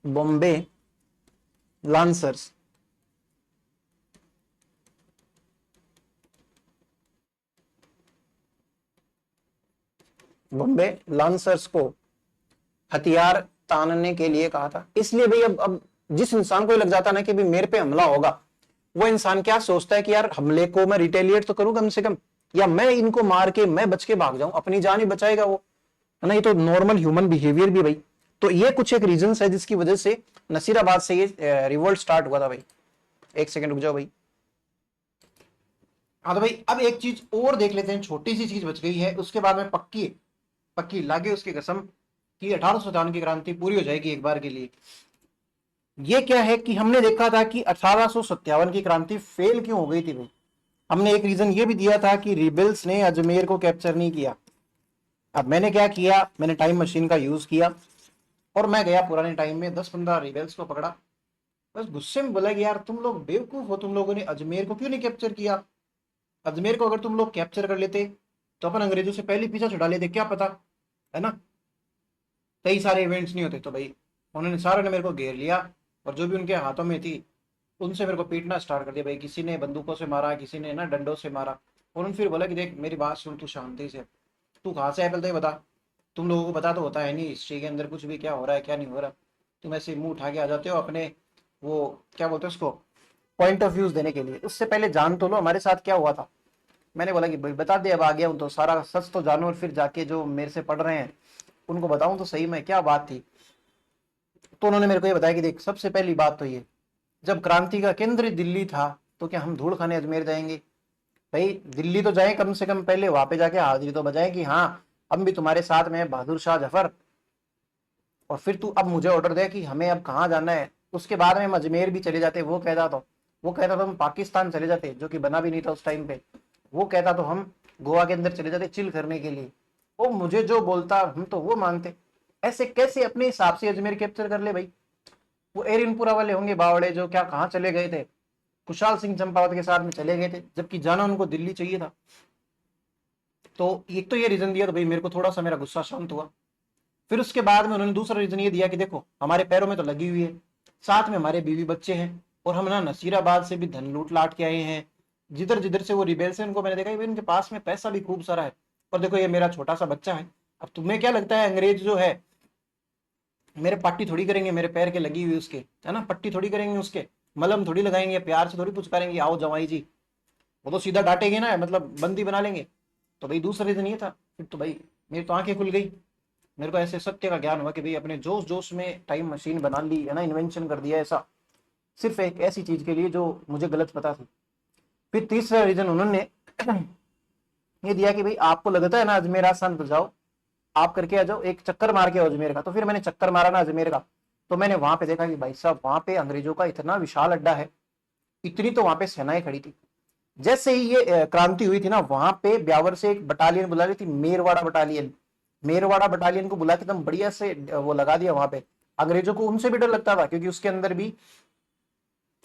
बॉम्बे लांसर्स, बॉम्बे लांसर्स को हथियार तानने के लिए कहा था। इसलिए भाई अब जिस इंसान को ये लग जाता ना कि भाई मेरे पे हमला होगा, वो इंसान क्या सोचता है कि यार हमले को मैं रिटेलिएट तो करूं कम से कम, या मैं इनको मार के मैं बच के भाग जाऊं, अपनी जान ही बचाएगा वो, है ना। ये तो नॉर्मल ह्यूमन बिहेवियर भी भाई। तो ये कुछ एक रीजन है जिसकी वजह से नसीराबाद से ये रिवोल्ट स्टार्ट हुआ था भाई। एक सेकंड रुक जाओ भाई। हाँ तो भाई अब एक चीज और देख लेते हैं, छोटी सी चीज बच गई है, उसके बाद में पक्की पक्की लागे उसकी कसम कि 1857 की क्रांति पूरी हो जाएगी एक बार के लिए। ये क्या है कि हमने देखा था कि 1857 की क्रांति फेल क्यों हो गई थी भाई। हमने एक रीजन ये भी दिया था कि रिबेल्स ने अजमेर को कैप्चर नहीं किया। अब मैंने क्या किया, मैंने टाइम मशीन का यूज किया और मैं गया पुराने टाइम में, 10-15 रिबेल्स को पकड़ा, बस गुस्से में बोला कि यार तुम लोग बेवकूफ हो, तुम लोगों ने अजमेर को क्यों नहीं कैप्चर किया। अजमेर को अगर तुम लोग कैप्चर कर लेते तो अपन अंग्रेजों से पहले पीछा छुड़ा लेते, क्या पता, है ना, कई सारे इवेंट्स नहीं होते। तो भाई उन्होंने सारे ने मेरे को घेर लिया और जो भी उनके हाथों में थी उनसे मेरे को पीटना स्टार्ट कर दिया भाई। किसी ने बंदूकों से मारा, किसी ने ना डंडों से मारा। उन्होंने फिर बोला कि देख मेरी बात सुन, तू शांति से, तू कहाँ से है पहले तो ये बता, तुम लोगों को पता तो होता है नहीं हिस्ट्री के अंदर कुछ भी क्या हो रहा है क्या नहीं हो रहा, तुम ऐसे मुंह उठा के आ जाते हो अपने वो क्या बोलते हैं उसको पॉइंट ऑफ व्यूज देने के लिए। उससे पहले जान तो लो हमारे साथ क्या हुआ था। मैंने बोला कि भाई बता दे, अब आ गया हूं तो सारा सच तो जानो, और फिर जाके जो मेरे से पढ़ रहे हैं उनको बताऊं तो सही में क्या बात थी। तो उन्होंने मेरे को ये बताया कि देख सबसे पहली बात तो ये, जब क्रांति का केंद्र दिल्ली था तो क्या हम धूल खाने अजमेर जाएंगे। भाई दिल्ली तो जाए कम से कम, पहले वहां पे जाके हाजिरी तो बजाए कि हाँ हम भी तुम्हारे साथ में बहादुर शाह जफर, और फिर तू अब मुझे ऑर्डर दे कि हमें अब कहाँ जाना है। उसके बाद में हम अजमेर भी चले जाते, वो कहता तो हम पाकिस्तान चले जाते जो कि बना भी नहीं था उस टाइम पे। वो कहता तो हम गोवा के अंदर चले जाते चिल करने के लिए। वो मुझे जो बोलता हम तो वो मानते। ऐसे कैसे अपने हिसाब से अजमेर कैप्चर कर ले भाई। वो एरिनपुरा वाले होंगे बावड़े जो क्या कहाँ चले गए थे, खुशहाल सिंह चंपावत के साथ में चले गए थे, जबकि जाना उनको दिल्ली चाहिए था। तो एक तो ये रीजन दिया तो भाई मेरे को थोड़ा सा मेरा गुस्सा शांत हुआ। फिर उसके बाद में उन्होंने दूसरा रीजन ये दिया कि देखो हमारे पैरों में तो लगी हुई है, साथ में हमारे बीवी बच्चे हैं, और हम ना नसीराबाद से भी धन लूट लाट के आए हैं। जिधर जिधर से वो रिबेल्स हैं उनको मैंने देखा कि उनके पास में पैसा भी खूब सारा है, और देखो ये मेरा छोटा सा बच्चा है। अब तुम्हें क्या लगता है अंग्रेज जो है मेरे पट्टी थोड़ी करेंगे मेरे पैर के लगी हुई उसके, है ना, पट्टी थोड़ी करेंगे उसके, मलहम थोड़ी लगाएंगे, प्यार से थोड़ी पुचकारेंगे आओ जवाई जी। वो तो सीधा डांटेंगे ना, मतलब बंदी बना लेंगे। तो भाई दूसरा रीजन ये था। फिर तो भाई मेरी तो आंखें खुल गई, मेरे को ऐसे सत्य का ज्ञान हुआ कि भाई अपने जोश जोश में टाइम मशीन बना ली, है ना, इन्वेंशन कर दिया ऐसा, सिर्फ एक ऐसी चीज के लिए जो मुझे गलत पता थी। फिर तीसरा रीजन उन्होंने ये दिया कि भाई आपको लगता है ना अजमेर आसान, तो जाओ आप करके आ जाओ, एक चक्कर मार के आओ अजमेर का। तो फिर मैंने चक्कर मारा ना अजमेर का, तो मैंने वहां पे देखा कि भाई साहब वहां पे अंग्रेजों का इतना विशाल अड्डा है, इतनी तो वहां पे सेनाएं खड़ी थी। जैसे ही ये क्रांति हुई थी ना, वहां पे ब्यावर से एक बटालियन बुला रही थी, मेरवाड़ा बटालियन। मेरवाड़ा बटालियन को बुला के एकदम बढ़िया से वो लगा दिया वहां पे। अंग्रेजों को उनसे भी डर लगता था क्योंकि उसके अंदर भी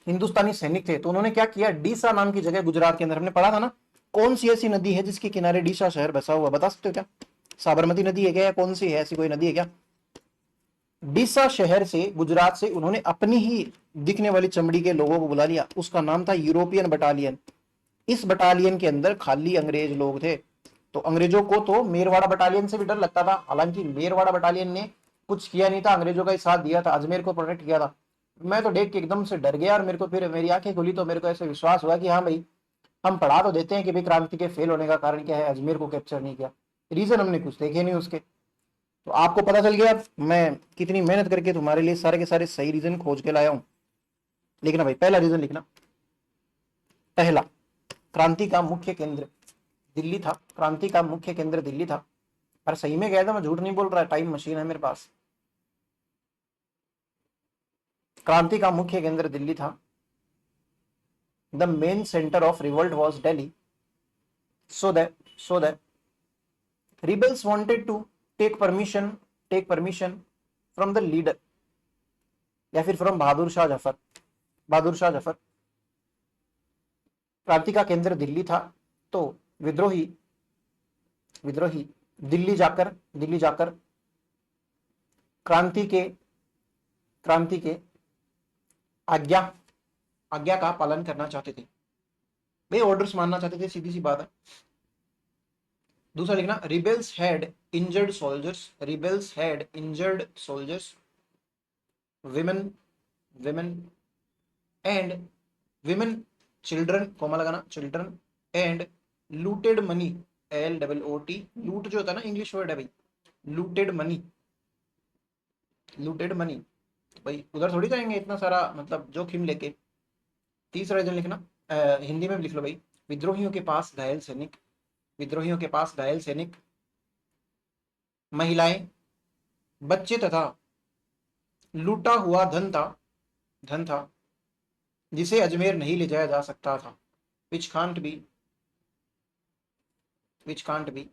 हिंदुस्तानी सैनिक थे। तो उन्होंने क्या किया, डीसा नाम की जगह गुजरात के अंदर, हमने पढ़ा था ना, कौन सी ऐसी नदी है जिसके किनारे डीसा शहर बसा हुआ, बता सकते हो क्या। साबरमती नदी है क्या, या कौन सी है ऐसी कोई नदी है क्या। डीसा शहर से गुजरात से उन्होंने अपनी ही दिखने वाली चमड़ी के लोगों को बुला लिया, उसका नाम था यूरोपियन बटालियन। इस बटालियन के अंदर खाली अंग्रेज लोग थे। तो अंग्रेजों को तो मेरवाड़ा बटालियन से भी डर लगता था, हालांकि मेरवाड़ा बटालियन ने कुछ किया नहीं था, अंग्रेजों का ही साथ दिया था, अजमेर को प्रोटेक्ट किया था। मैं तो देख के एकदम से डर गया, और मेरे को फिर मेरी आंखें खुली तो मेरे को ऐसे विश्वास हुआ कि हाँ भाई हम पढ़ा तो देते हैं कि भाई क्रांति के फेल होने का कारण क्या है, अजमेर को कैप्चर नहीं किया, रीजन हमने कुछ देखे नहीं उसके। तो आपको पता चल गया मैं कितनी मेहनत करके तुम्हारे लिए सारे के सारे सही रीजन खोज के लाया हूं। लिखना भाई, पहला रीजन लिखना, पहला, क्रांति का मुख्य केंद्र दिल्ली था, क्रांति का मुख्य केंद्र दिल्ली था। पर सही में गया था, मैं झूठ नहीं बोल रहा, टाइम मशीन है मेरे पास। क्रांति का मुख्य केंद्र दिल्ली था। The main centre of revolt was Delhi, so that rebels wanted to take permission from the leader, या फिर फ्रॉम बहादुर शाह जफर। क्रांति का केंद्र दिल्ली था, तो विद्रोही विद्रोही दिल्ली जाकर क्रांति के आज्ञा आज्ञा का पालन करना चाहते थे, वे ऑर्डर्स मानना चाहते थे, सीधी सी बात है। दूसरा लिखना, rebels had injured soldiers, women and children, comma लगाना, children and looted money, LOOT, लूट जो होता है ना, इंग्लिश वर्ड है भाई, लूटेड मनी, भाई उधर थोड़ी जाएंगे इतना सारा मतलब जोखिम लेके। तीसरा रीजन लिखना, हिंदी में भी लिख लो भाई, विद्रोहियों के पास घायल सैनिक, महिलाएं, बच्चे तथा लूटा हुआ धन था जिसे अजमेर नहीं ले जाया जा सकता था, which can't be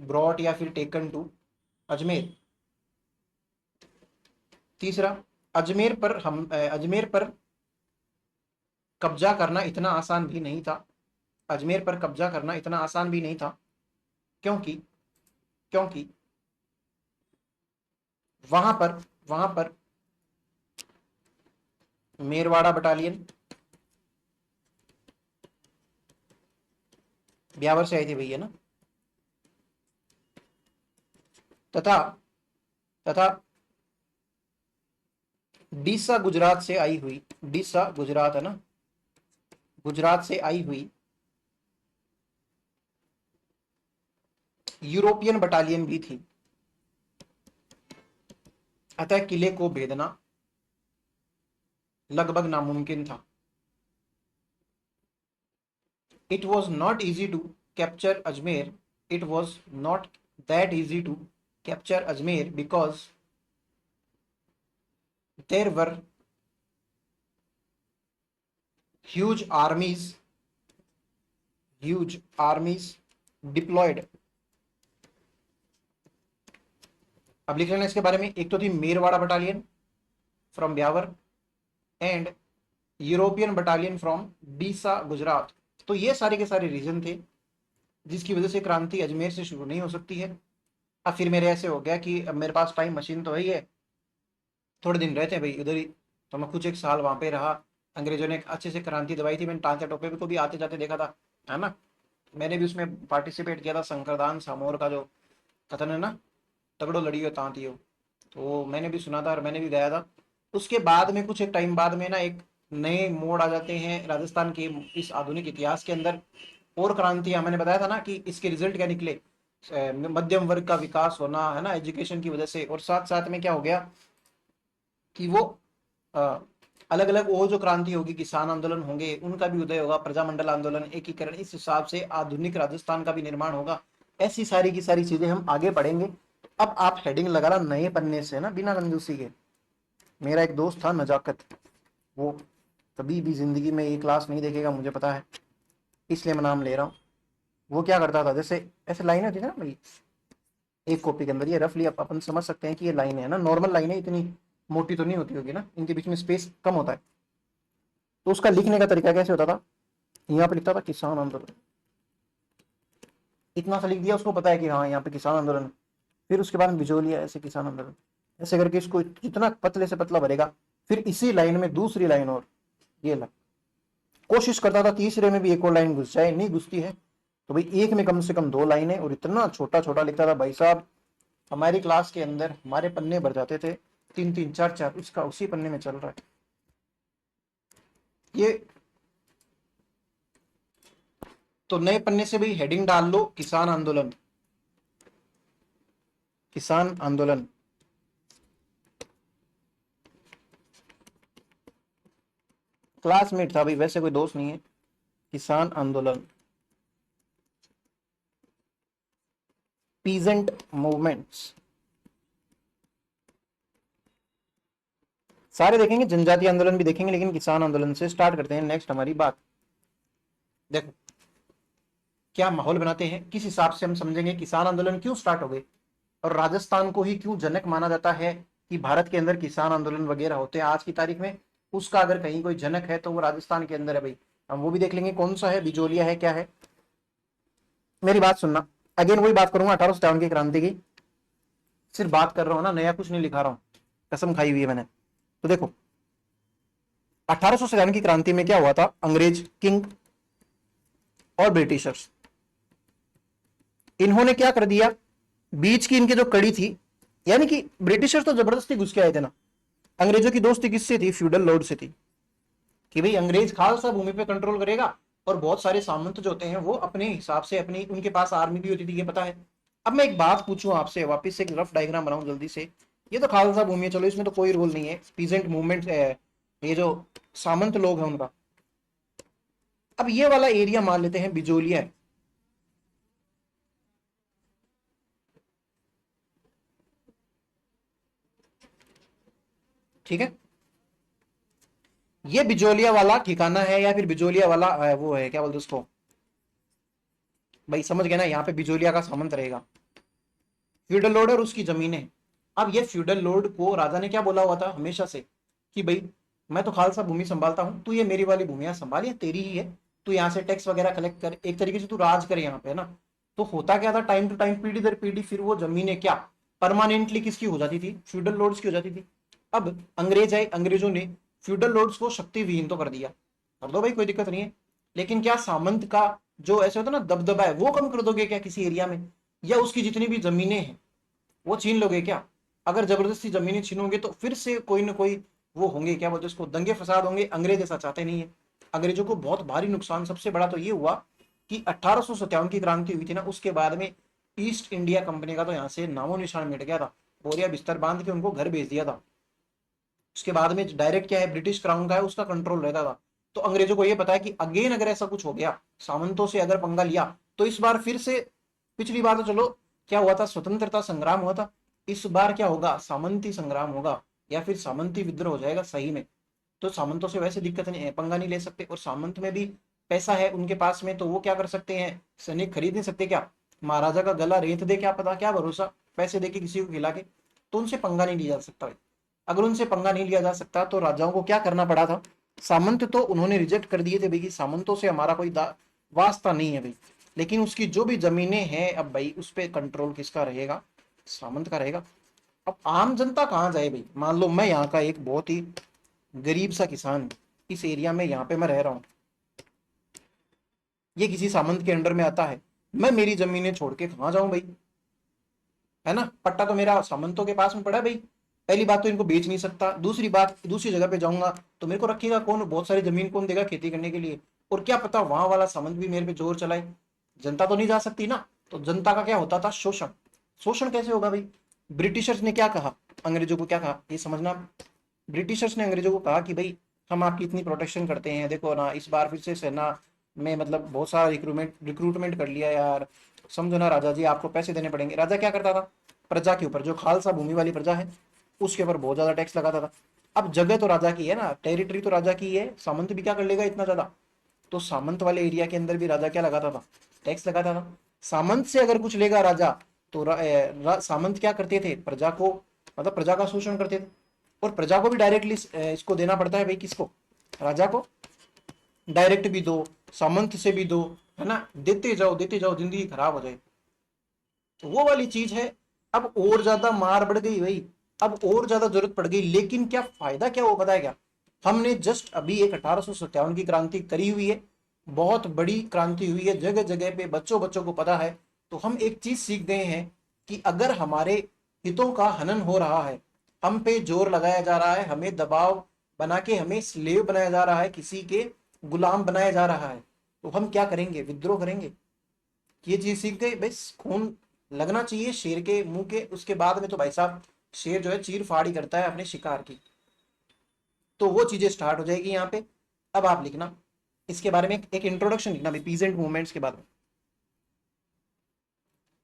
brought या फिर taken to अजमेर। तीसरा, अजमेर पर कब्जा करना इतना आसान भी नहीं था, क्योंकि वहां पर मेरवाड़ा बटालियन ब्यावर से आई थी भैया ना, तथा डीसा गुजरात से आई हुई, गुजरात है ना, गुजरात से आई हुई यूरोपियन बटालियन भी थी, अतः किले को भेदना लगभग नामुमकिन था। It was not easy to capture Ajmer. It was not that easy to capture Ajmer because there were huge armies deployed। अब लिख लेना इसके बारे में, एक तो थी Merwara battalion from Beawar and European battalion from Deesa Gujarat. तो ये सारे के सारे रीजन थे जिसकी वजह से क्रांति अजमेर से शुरू नहीं हो सकती है। अब फिर मेरे ऐसे हो गया कि अब मेरे पास टाइम मशीन तो है, थोड़े दिन रहते हैं भाई उधर ही, तो मैं कुछ एक साल वहां पे रहा, अंग्रेजों ने अच्छे से क्रांति दबाई थी, मैंने तांत्या टोपे को भी आते जाते देखा था, है ना, मैंने भी उसमें पार्टिसिपेट किया था, शंकरदान सामोर का जो कथन है ना, तगड़ो लड़ियो तांतियो, तो मैंने भी सुना था और मैंने भी गाया था। उसके बाद में कुछ एक टाइम बाद में ना एक नए मोड़ आ जाते हैं राजस्थान के इस आधुनिक इतिहास के अंदर, और क्रांतियां, मैंने बताया था ना कि इसके रिजल्ट क्या निकले, मध्यम वर्ग का विकास होना, है ना, एजुकेशन की वजह से, और साथ साथ में क्या हो गया कि वो अलग अलग वो जो क्रांति होगी, किसान आंदोलन होंगे, उनका भी उदय होगा, प्रजामंडल आंदोलन, एकीकरण, इस हिसाब से आधुनिक राजस्थान का भी निर्माण होगा। ऐसी सारी की सारी चीजें हम आगे पढ़ेंगे। अब आप हेडिंग लगाना नए पन्ने से ना, बिना कंजूसी के। मेरा एक दोस्त था नजाकत, वो कभी भी जिंदगी में ये क्लास नहीं देखेगा मुझे पता है, इसलिए मैं नाम ले रहा हूँ। वो क्या करता था, जैसे ऐसे लाइन होती है ना भाई एक कॉपी के अंदर, ये रफली अपन समझ सकते हैं कि ये लाइन है ना, नॉर्मल लाइन है, इतनी मोटी तो नहीं होती होगी ना, इनके बीच में स्पेस कम होता है। तो उसका लिखने का तरीका कैसे होता था, यहाँ पे लिखता था किसान आंदोलन, इतना सा लिख दिया, उसको पता है कि हाँ यहाँ पे किसान आंदोलन, फिर उसके बाद में बिजोलिया, ऐसे किसान आंदोलन, ऐसे करके इसको जितना पतले से पतला भरेगा, फिर इसी लाइन में दूसरी लाइन और ये लग, कोशिश करता था तीसरे में भी एक और लाइन घुस जाए, नहीं घुसती है तो भाई एक में कम से कम दो लाइनें, और इतना छोटा छोटा लिखता था भाई साहब, हमारी क्लास के अंदर हमारे पन्ने भर जाते थे, 3-3 4-4, उसका उसी पन्ने में चल रहा है ये। तो नए पन्ने से भाई हेडिंग डाल लो, किसान आंदोलन, किसान आंदोलन। क्लासमेट था भाई, वैसे कोई दोस्त नहीं है, किसान आंदोलन, पीजेंट मूवमेंट्स, सारे देखेंगे, जनजाति आंदोलन भी देखेंगे, लेकिन किसान आंदोलन से स्टार्ट करते हैं नेक्स्ट हमारी बात। देखो क्या माहौल बनाते हैं, किस हिसाब से हम समझेंगे किसान आंदोलन क्यों स्टार्ट हो गए, और राजस्थान को ही क्यों जनक माना जाता है कि भारत के अंदर किसान आंदोलन वगैरह होते हैं आज की तारीख में, उसका अगर कहीं कोई जनक है तो वो राजस्थान के अंदर है भाई। हम वो भी देख लेंगे कौन सा है, बिजोलिया है, क्या है। मेरी बात सुनना, अगेन वही बात करूंगा 1857 की क्रांति की, सिर्फ बात कर रहा हूं ना, नया कुछ नहीं लिखा रहा हूं, कसम खाई हुई है मैंने। तो देखो 1857 की क्रांति में क्या हुआ था, अंग्रेज किंग और ब्रिटिशर्स, इन्होंने क्या कर दिया, बीच की इनकी जो कड़ी थी, यानी कि ब्रिटिशर्स तो जबरदस्ती घुस के आए थे ना, अंग्रेजों की दोस्ती किससे थी, फ्यूडल लॉर्ड से थी, कि भाई अंग्रेज खालसा भूमि पे कंट्रोल करेगा और बहुत सारे सामंत जो होते हैं वो अपने हिसाब से, अपनी उनके पास आर्मी भी होती थी, ये पता है। अब मैं एक बात पूछूं आपसे, वापस से एक रफ डायग्राम बनाऊं जल्दी से। ये तो खालसा भूमि है, चलो इसमें तो कोई रोल नहीं है, पीजेंट मूवमेंट है, ये जो सामंत लोग हैं उनका। अब ये वाला एरिया मान लेते हैं बिजोलिया है, ठीक है। ये बिजोलिया वाला ठिकाना है या फिर बिजोलिया वाला वो है, क्या बोलते उसको, भाई समझ गए ना, यहाँ पे बिजोलिया का सामंत रहेगा, फ्यूडल लॉर्ड और उसकी जमीनें। अब ये फ्यूडल लॉर्ड को राजा ने क्या बोला हुआ था हमेशा से, कि भाई मैं तो खालसा भूमि संभालता हूं, तू ये मेरी वाली भूमियां संभाल, ये तेरी ही है, तू यहाँ से टैक्स वगैरह कलेक्ट कर, एक तरीके से तू राज कर यहाँ पे, है ना। तो होता क्या था, टाइम टू टाइम, पीढ़ी दर पीढ़ी, फिर वो जमीनें क्या परमानेंटली किसकी हो जाती थी, फ्यूडल लॉर्ड्स की हो जाती थी। अब अंग्रेज आए, अंग्रेजों ने फ्यूडल लॉर्ड्स को शक्ति विहीन तो कर दिया, कर दो भाई कोई दिक्कत नहीं है, लेकिन क्या सामंत का जो ऐसे होता है ना दबदबा है वो कम कर दोगे क्या किसी एरिया में, या उसकी जितनी भी जमीनें हैं वो छीन लोगे क्या। अगर जबरदस्ती जमीनें छीनोगे तो फिर से कोई ना कोई वो होंगे, क्या बोलते हैं उसको, दंगे फसाद होंगे, अंग्रेज ऐसा चाहते नहीं है। अंग्रेजों को बहुत भारी नुकसान, सबसे बड़ा तो ये हुआ कि 1857 की क्रांति हुई थी ना, उसके बाद में ईस्ट इंडिया कंपनी का तो यहाँ से नामो निशान मिट गया था, बोरिया बिस्तर बांध के उनको घर भेज दिया था। उसके बाद में डायरेक्ट क्या है, ब्रिटिश क्राउन का है उसका कंट्रोल रहता था। तो अंग्रेजों को यह पता है कि अगेन अगर ऐसा कुछ हो गया, सामंतों से अगर पंगा लिया, तो इस बार फिर से, पिछली बार तो चलो क्या हुआ था, स्वतंत्रता संग्राम हुआ था, इस बार क्या होगा, सामंती संग्राम होगा, या फिर सामंती विद्रोह हो जाएगा सही में। तो सामंतों से वैसे दिक्कत नहीं है, पंगा नहीं ले सकते, और सामंत में भी पैसा है उनके पास में, तो वो क्या कर सकते हैं, सैनिक खरीद नहीं सकते क्या, महाराजा का गला रेत दे, क्या पता, क्या भरोसा, पैसे दे के किसी को खिला के, तो उनसे पंगा नहीं लिया जा सकता भाई। अगर उनसे पंगा नहीं लिया जा सकता तो राजाओं को क्या करना पड़ा था, सामंत तो उन्होंने रिजेक्ट कर दिए थे भाई कि सामंतों से हमारा कोई वास्ता नहीं है भाई, लेकिन उसकी जो भी जमीनें हैं अब भाई उस पर कंट्रोल किसका रहेगा, सामंत का रहेगा। अब आम जनता कहाँ जाए भाई, मान लो मैं यहाँ का एक बहुत ही गरीब सा किसान, इस एरिया में यहाँ पे मैं रह रहा हूँ, ये किसी सामंत के अंडर में आता है, मैं मेरी जमीनें छोड़ के कहाँ जाऊं भाई, है ना, पट्टा तो मेरा सामंतों के पास में पड़ा है भाई। पहली बात तो इनको बेच नहीं सकता, दूसरी बात दूसरी जगह पे जाऊंगा तो मेरे को रखेगा कौन, बहुत सारी जमीन कौन देगा खेती करने के लिए, और क्या पता वहां वाला सामंत भी मेरे पे जोर चलाए, जनता तो नहीं जा सकती ना। तो जनता का क्या होता था, शोषण। शोषण कैसे होगा भाई, ब्रिटिशर्स ने क्या कहा, अंग्रेजों को क्या कहा, ये समझना। ब्रिटिशर्स ने अंग्रेजों को कहा कि भाई हम आपकी इतनी प्रोटेक्शन करते हैं, देखो ना इस बार फिर से सेना में मतलब बहुत सारा रिक्रूटमेंट कर लिया यार, समझो ना राजा जी आपको पैसे देने पड़ेंगे। राजा क्या करता था, प्रजा के ऊपर, जो खालसा भूमि वाली प्रजा है उसके ऊपर बहुत ज्यादा टैक्स लगाता था। अब जगह तो राजा की है ना, टेरिटरी तो राजा की है, सामंत भी क्या कर लेगा इतना ज्यादा, तो सामंत वाले एरिया के अंदर भी राजा क्या लगाता था, टैक्स लगाता था। सामंत से अगर कुछ लेगा राजा तो सामंत क्या करते थे, प्रजा को, मतलब प्रजा का शोषण करते थे, और प्रजा को भी डायरेक्टली इसको देना पड़ता है भाई, किसको, राजा को। डायरेक्ट भी दो, सामंत से भी दो, है ना, देते जाओ जिंदगी खराब हो जाए, तो वो वाली चीज है। अब और ज्यादा मार बढ़ गई भाई, अब और ज्यादा जरूरत पड़ गई, लेकिन क्या फायदा क्या हो पता है क्या, हमने जस्ट अभी एक 1857 की क्रांति करी हुई है, बहुत बड़ी क्रांति हुई है, जगह जगह पे बच्चों बच्चों को पता है। तो हम एक चीज सीख गए हैं कि अगर हमारे हितों का हनन हो रहा है, हम पे जोर लगाया जा रहा है, हमें दबाव बना के हमें स्लेव बनाया जा रहा है, किसी के गुलाम बनाया जा रहा है, तो हम क्या करेंगे, विद्रोह करेंगे। ये चीज सीख गए, बस खून लगना चाहिए शेर के मुंह के, उसके बाद में तो भाई साहब शेर जो है चीर फाड़ ही करता है अपने शिकार की। तो वो चीजें स्टार्ट हो जाएगी यहाँ पे। अब आप लिखना इसके बारे में एक इंट्रोडक्शन लिखना भाई, पीजेंट मूवमेंट्स के बारे में।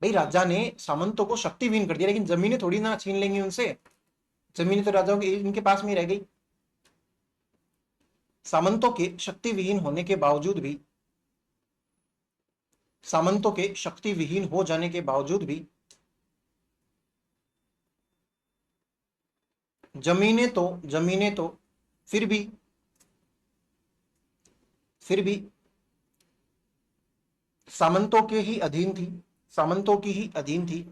भाई राजा ने सामंतों को शक्ति विहीन कर दिया, लेकिन जमीनें थोड़ी ना छीन लेंगी उनसे, जमीनें तो राजाओं के इनके पास में ही रह गई। सामंतों के शक्ति विहीन होने के बावजूद भी सामंतों के शक्ति विहीन हो जाने के बावजूद भी जमीनें तो फिर भी सामंतों के ही अधीन थी, सामंतों की ही अधीन थी,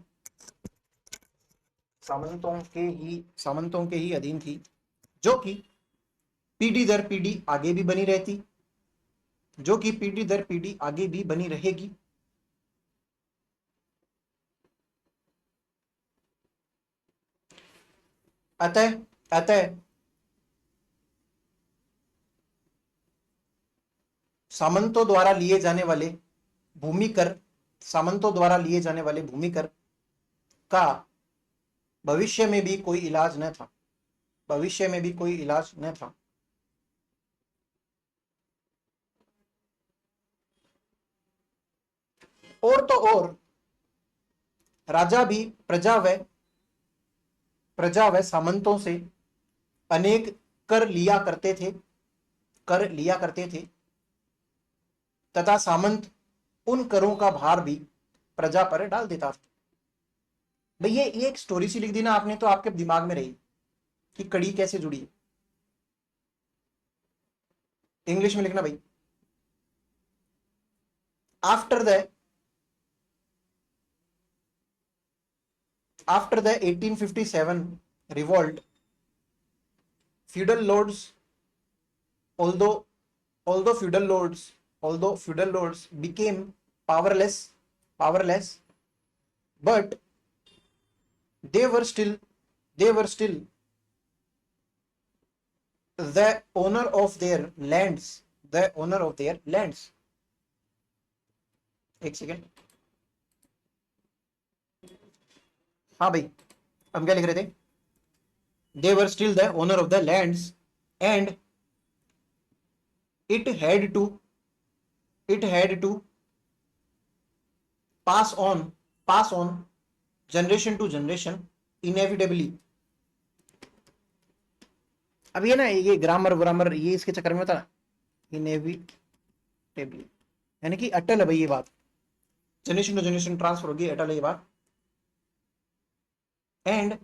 सामंतों के ही अधीन थी, जो कि पीढ़ी दर पीढ़ी आगे भी बनी रहती, जो कि पीढ़ी दर पीढ़ी आगे भी बनी रहेगी। अतः अतः सामंतों द्वारा लिए जाने वाले भूमि कर सामंतों द्वारा लिए जाने वाले भूमि कर का भविष्य में भी कोई इलाज न था, भविष्य में भी कोई इलाज न था। और तो और राजा भी प्रजा व सामंतों से अनेक कर लिया करते थे तथा सामंत उन करों का भार भी प्रजा पर डाल देता था। भाई ये एक स्टोरी सी लिख दी ना आपने, तो आपके दिमाग में रही कि कड़ी कैसे जुड़ी है। इंग्लिश में लिखना भाई। After the 1857 revolt, feudal lords, although feudal lords became powerless, but they were still the owner of their lands, एक सेकेंड। हाँ भाई, हम क्या लिख रहे थे? They were still the owner of the lands, and it had to pass on generation to generation inevitably। अब ये ना, ये ग्रामर ये इसके चक्कर में होता ना, inevitably यानी कि अटल है भाई ये बात, जनरेशन टू जनरेशन ट्रांसफर होगी, अटल है ये बात। And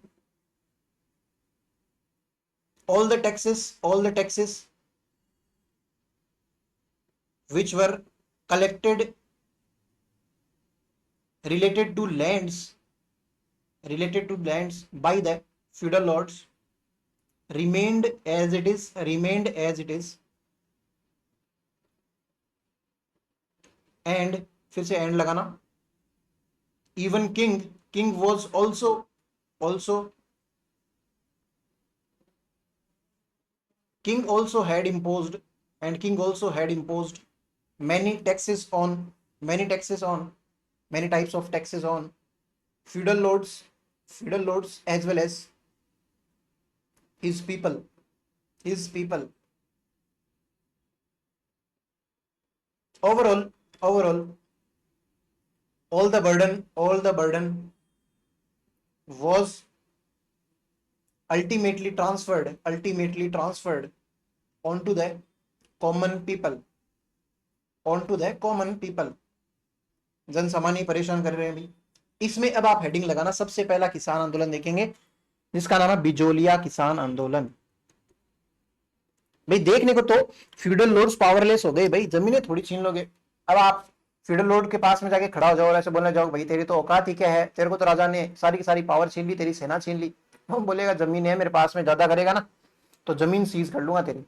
all the taxes which were collected related to lands by the feudal lords remained as it is, and फिर से एंड लगाना। even king was also king also had imposed many types of taxes on feudal lords as well as his people। overall all the burden was ultimately transferred onto the common people। जन सामान्य परेशान कर रहे हैं भाई। इसमें अब आप हेडिंग लगाना, सबसे पहला किसान आंदोलन देखेंगे जिसका नाम है बिजोलिया किसान आंदोलन। भाई देखने को तो फ्यूडल लॉर्ड्स पावरलेस हो गए भाई, जमीनें थोड़ी छीन लोगे। अब आप फ्यूडल लॉर्ड के पास में जाके खड़ा हो जाओ और ऐसे बोलने जाओ भाई तेरी तो औकात ही क्या है, तेरे को तो राजा ने सारी की सारी पावर छीन ली, तेरी सेना छीन ली। वो बोलेगा जमीन है मेरे पास में, ज्यादा करेगा ना तो जमीन सीज कर लूंगा तेरी।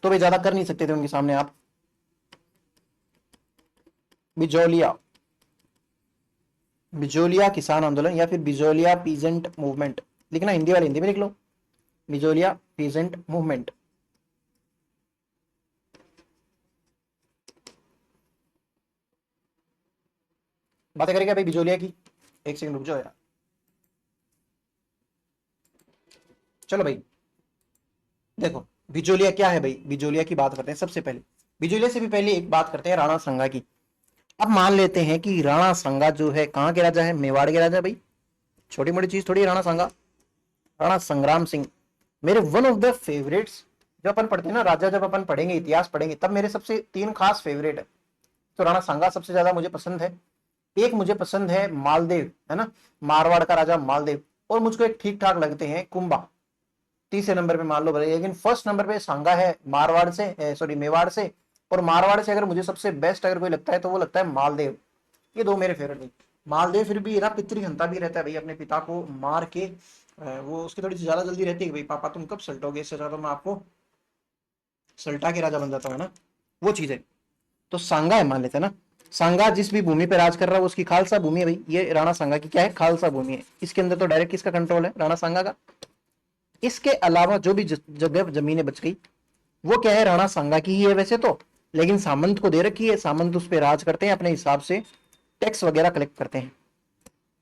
तो भाई ज्यादा कर नहीं सकते थे उनके सामने आप। बिजोलिया किसान आंदोलन या फिर बिजोलिया पीजेंट मूवमेंट लिखना, हिंदी वाले हिंदी में लिख लो, बिजोलिया पीजेंट मूवमेंट। बातें करेगा भाई बिजोलिया की, एक सेकंड रुक जाओ यार। चलो भाई देखो बिजोलिया क्या है भाई, बिजोलिया की बात करते हैं। सबसे पहले बिजोलिया से भी पहले एक बात करते हैं राणा संगा की। अब मान लेते हैं कि राणा संगा जो है कहाँ के राजा है? मेवाड़ के राजा भाई, छोटी मोटी चीज थोड़ी। राणा संगा, राणा संग्राम सिंह मेरे वन ऑफ द फेवरेट्स। जब अपन पढ़ते हैं ना राजा, जब अपन पढ़ेंगे इतिहास पढ़ेंगे, तब मेरे सबसे 3 खास फेवरेट है। तो राणा सांगा सबसे ज्यादा मुझे पसंद है। एक मुझे पसंद है मालदेव, है ना, मारवाड़ का राजा मालदेव। और मुझको एक ठीक ठाक लगते हैं कुंभा, तीसरे नंबर पे मान लो भले, लेकिन फर्स्ट नंबर पे सांगा है मारवाड़ से, सॉरी मेवाड़ से। और मारवाड़ से अगर मुझे सबसे बेस्ट अगर कोई लगता है तो वो लगता है मालदेव। ये दो मेरे फेवरेट नहीं। मालदेव फिर भी ना पितृहंता भी रहता है भाई, अपने पिता को मार के वो उसकी थोड़ी सी ज्यादा जल्दी रहती है भाई, पापा तुम कब सल्टोगे, इससे ज्यादा मैं आपको सल्टा के राजा बन जाता हूँ ना, वो चीज है। तो सांगा है मान लेते हैं ना। सांगा जिस भी भूमि पे राज कर रहा है वो उसकी खालसा भूमि है भाई। ये राणा सांगा की क्या है, खालसा भूमि है। इसके अंदर तो डायरेक्ट किसका कंट्रोल है, राणा सांगा का। इसके अलावा जो भी जगह जमीनें बच गई वो क्या है, राणा सांगा की ही है वैसे तो, लेकिन सामंत को दे रखी है, सामंत उस पर राज करते हैं, अपने हिसाब से टैक्स वगैरह कलेक्ट करते हैं।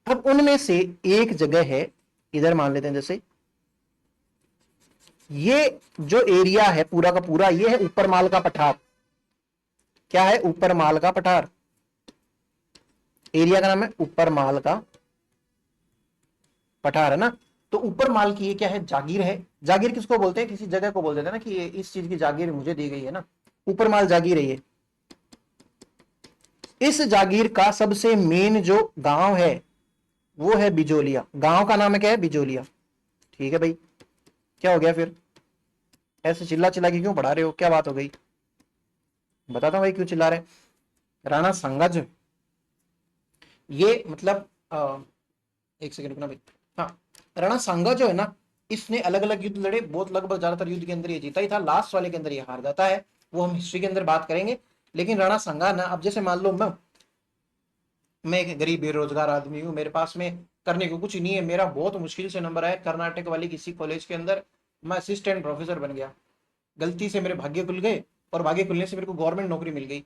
अब उनमें से एक जगह है, इधर मान लेते हैं जैसे ये जो एरिया है पूरा का पूरा, ये है ऊपर माल का पठार। क्या है, ऊपर माल का पठार। एरिया का नाम है ऊपर माल का पठार, है ना। तो ऊपर माल की ये क्या है, जागीर है। जागीर किसको बोलते हैं, किसी जगह को बोल देते हैं ना कि ये इस चीज की जागीर मुझे दी गई है ना, ऊपर माल जागीर है ये। इस जागीर का सबसे मेन जो गांव है वो है बिजोलिया। गांव का नाम है क्या है, बिजोलिया। ठीक है भाई, क्या हो गया फिर, ऐसे चिल्ला चिल्ला के क्यों पढ़ा रहे हो, क्या बात हो गई, बताता हूं भाई क्यों चिल्ला रहे। राणा सांगा जो ये मतलब एक सेकंड रुकना भाई। हाँ, राणा सांगा जो है ना, इसने अलग अलग युद्ध लड़े, बहुत लगभग ज्यादातर युद्ध के अंदर ये जीता ही था, लास्ट वाले के अंदर ये हार जाता है, वो हम हिस्ट्री के अंदर बात करेंगे। लेकिन राणा सांगा ना, अब जैसे मान लो मैं एक गरीब बेरोजगार आदमी हूँ, मेरे पास में करने को कुछ नहीं है, मेरा बहुत मुश्किल से नंबर आया कर्नाटक वाली किसी कॉलेज के अंदर, मैं असिस्टेंट प्रोफेसर बन गया, गलती से मेरे भाग्य खुल गए, और भाग्य खुलने से मेरे को गवर्नमेंट नौकरी मिल गई।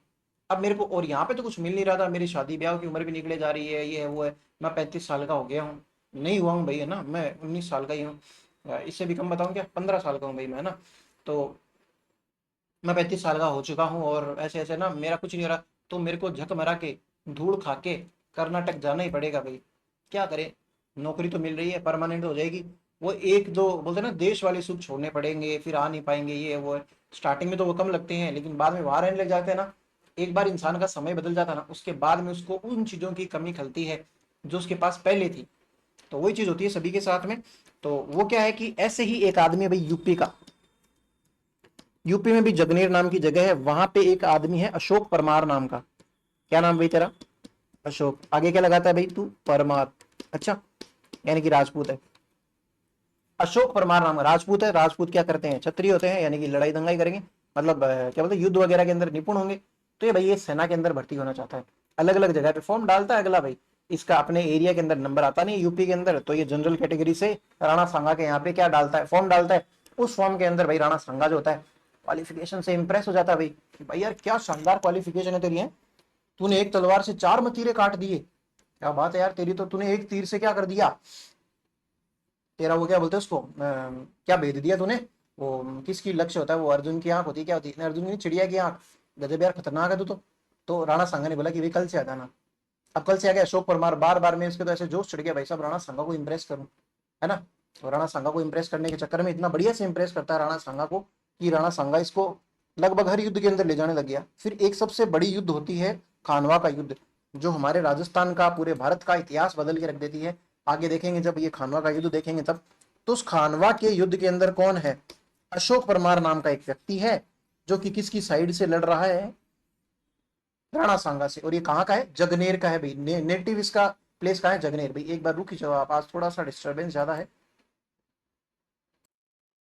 अब मेरे को और यहाँ पे तो कुछ मिल नहीं रहा था, मेरी शादी ब्याह की उम्र भी निकले जा रही है, ये है वो है, मैं 35 साल का हो गया हूँ, नहीं हुआ हूँ भाई, है ना, मैं 19 साल का ही हूँ, इससे भी कम बताऊँ क्या, 15 साल का हूँ भाई मैं, है ना। तो मैं 35 साल का हो चुका हूँ और ऐसे ऐसे ना मेरा कुछ नहीं हो रहा, तो मेरे को झक मरा के धूल खा के कर्नाटक जाना ही पड़ेगा भाई, क्या करें, नौकरी तो मिल रही है, परमानेंट हो जाएगी, वो एक दो बोलते ना देश वाले सुख छोड़ने पड़ेंगे, फिर आ नहीं पाएंगे, ये है वो है। स्टार्टिंग में तो वो कम लगते हैं, लेकिन बाद में वहां रहने लग जाते हैं ना, एक बार इंसान का समय बदल जाता है ना, उसके बाद में उसको उन चीजों की कमी खलती है जो उसके पास पहले थी। तो वही चीज होती है सभी के साथ में। तो वो क्या है कि ऐसे ही एक आदमी है भाई यूपी का, यूपी में भी जगनेर नाम की जगह है, वहां पे एक आदमी है अशोक परमार नाम का। क्या नाम भाई तेरा, अशोक, आगे क्या लगाता है भाई तू, परमार, अच्छा, यानी कि राजपूत है। अशोक परमार नाम राजपूत है। राजपूत क्या करते हैं, क्षत्रिय होते हैं, यानी कि लड़ाई दंगाई करेंगे, मतलब क्या बोलते हैं, युद्ध वगैरह के अंदर निपुण होंगे। तो ये भाई ये सेना के अंदर भर्ती होना चाहता है, अलग अलग जगह पे फॉर्म डालता है अगला भाई, इसका अपने एरिया के अंदर नंबर आता नहीं यूपी के अंदर, तो ये जनरल कैटेगरी से राणा सांगा के यहाँ पे क्या डालता है, फॉर्म डालता है। उस फॉर्म के अंदर भाई राणा सांगा जो होता है क्वालिफिकेशन से इंप्रेस हो जाता है भाई, कि भाई यार क्या शानदार क्वालिफिकेशन है तेरी, है, तूने एक तलवार से 4 मतीरे काट दिए, क्या बात है यार तेरी, तो तूने एक तीर से क्या कर दिया, तेरा वो क्या बोलते हैं उसको, क्या भेद दिया तूने, वो किसकी लक्ष्य होता है, वो अर्जुन की आंख होती है, क्या होती है, अर्जुन की चिड़िया की आंख, गजब यार खतरनाक है तू तो राणा सांगा ने बोला कि भाई कल से आ जाना। अब कल से आ गया अशोक परमार, बार बार में इसके तो ऐसे जोश चढ़ गया भाई साहब, राणा सांगा को इंप्रेस करूं, है ना। तो राणा सांगा को इंप्रेस करने के चक्कर में इतना बढ़िया से इंप्रेस करता है राणा सांगा को, कि राणा सांगा इसको लगभग हर युद्ध के अंदर ले जाने लग गया। फिर एक सबसे बड़ी युद्ध होती है खानवा का युद्ध, जो हमारे राजस्थान का पूरे भारत का इतिहास बदल के रख देती है। आगे देखेंगे जब ये खानवा का युद्ध देखेंगे तब। तो उस खानवा के युद्ध के अंदर कौन है, अशोक परमार नाम का एक व्यक्ति है, जो कि किसकी साइड से लड़ रहा है, राणा सांगा से। और ये कहाँ का है, जगनेर का है भाई, नेटिव इसका प्लेस कहाँ है, जगनेर। भाई एक बार रुकी जाओ आप, आज थोड़ा सा डिस्टर्बेंस ज्यादा है।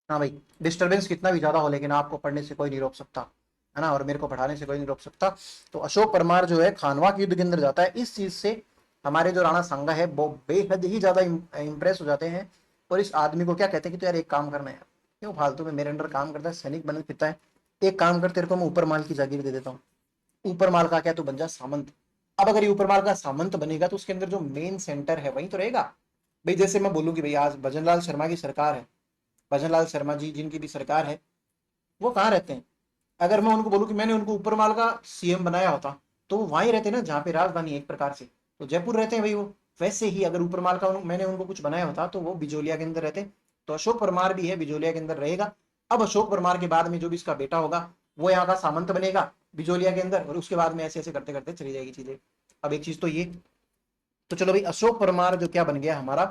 हाँ भाई, डिस्टर्बेंस कितना भी ज्यादा हो लेकिन आपको पढ़ने से कोई नहीं रोक सकता, है ना, और मेरे को पढ़ाने से कोई नहीं रोक सकता। तो अशोक परमार जो है खानवा के युद्ध के अंदर जाता है, इस चीज से हमारे जो राणा सांगा है वो बेहद ही ज्यादा इंप्रेस हो जाते हैं। और इस आदमी को क्या कहते हैं कि तो यार एक काम करना है यार, क्यों फालतू में मेरे अंडर काम करता है, सैनिक बन फिरता है, एक काम कर, तेरे को मैं ऊपर माल की जागीर दे देता हूँ, ऊपर माल का क्या, तू बन जा सामंत। अब अगर ये ऊपर माल का सामंत बनेगा तो उसके अंदर जो मेन सेंटर है वहीं तो रहेगा भाई। जैसे मैं बोलूँ कि भाई आज भजनलाल शर्मा की सरकार है, भजनलाल शर्मा जी जिनकी भी सरकार है, वो कहाँ रहते हैं, अगर मैं उनको बोलूँ कि मैंने उनको ऊपर माल का सीएम बनाया होता, तो वो वहीं रहते ना जहाँ पे राजधानी एक प्रकार से, तो जयपुर रहते हैं भाई वो। वैसे ही अगर ऊपर माल का मैंने उनको कुछ बनाया होता तो वो बिजोलिया के अंदर रहते। तो अशोक परमार भी है बिजोलिया के अंदर रहेगा। अब अशोक परमार के बाद में जो भी इसका बेटा होगा वो यहाँ का सामंत बनेगा, बिजोलिया के अंदर, और उसके बाद में ऐसे ऐसे करते करते चली जाएगी चीजें। अब एक चीज तो ये, तो चलो भाई अशोक परमार जो क्या बन गया हमारा,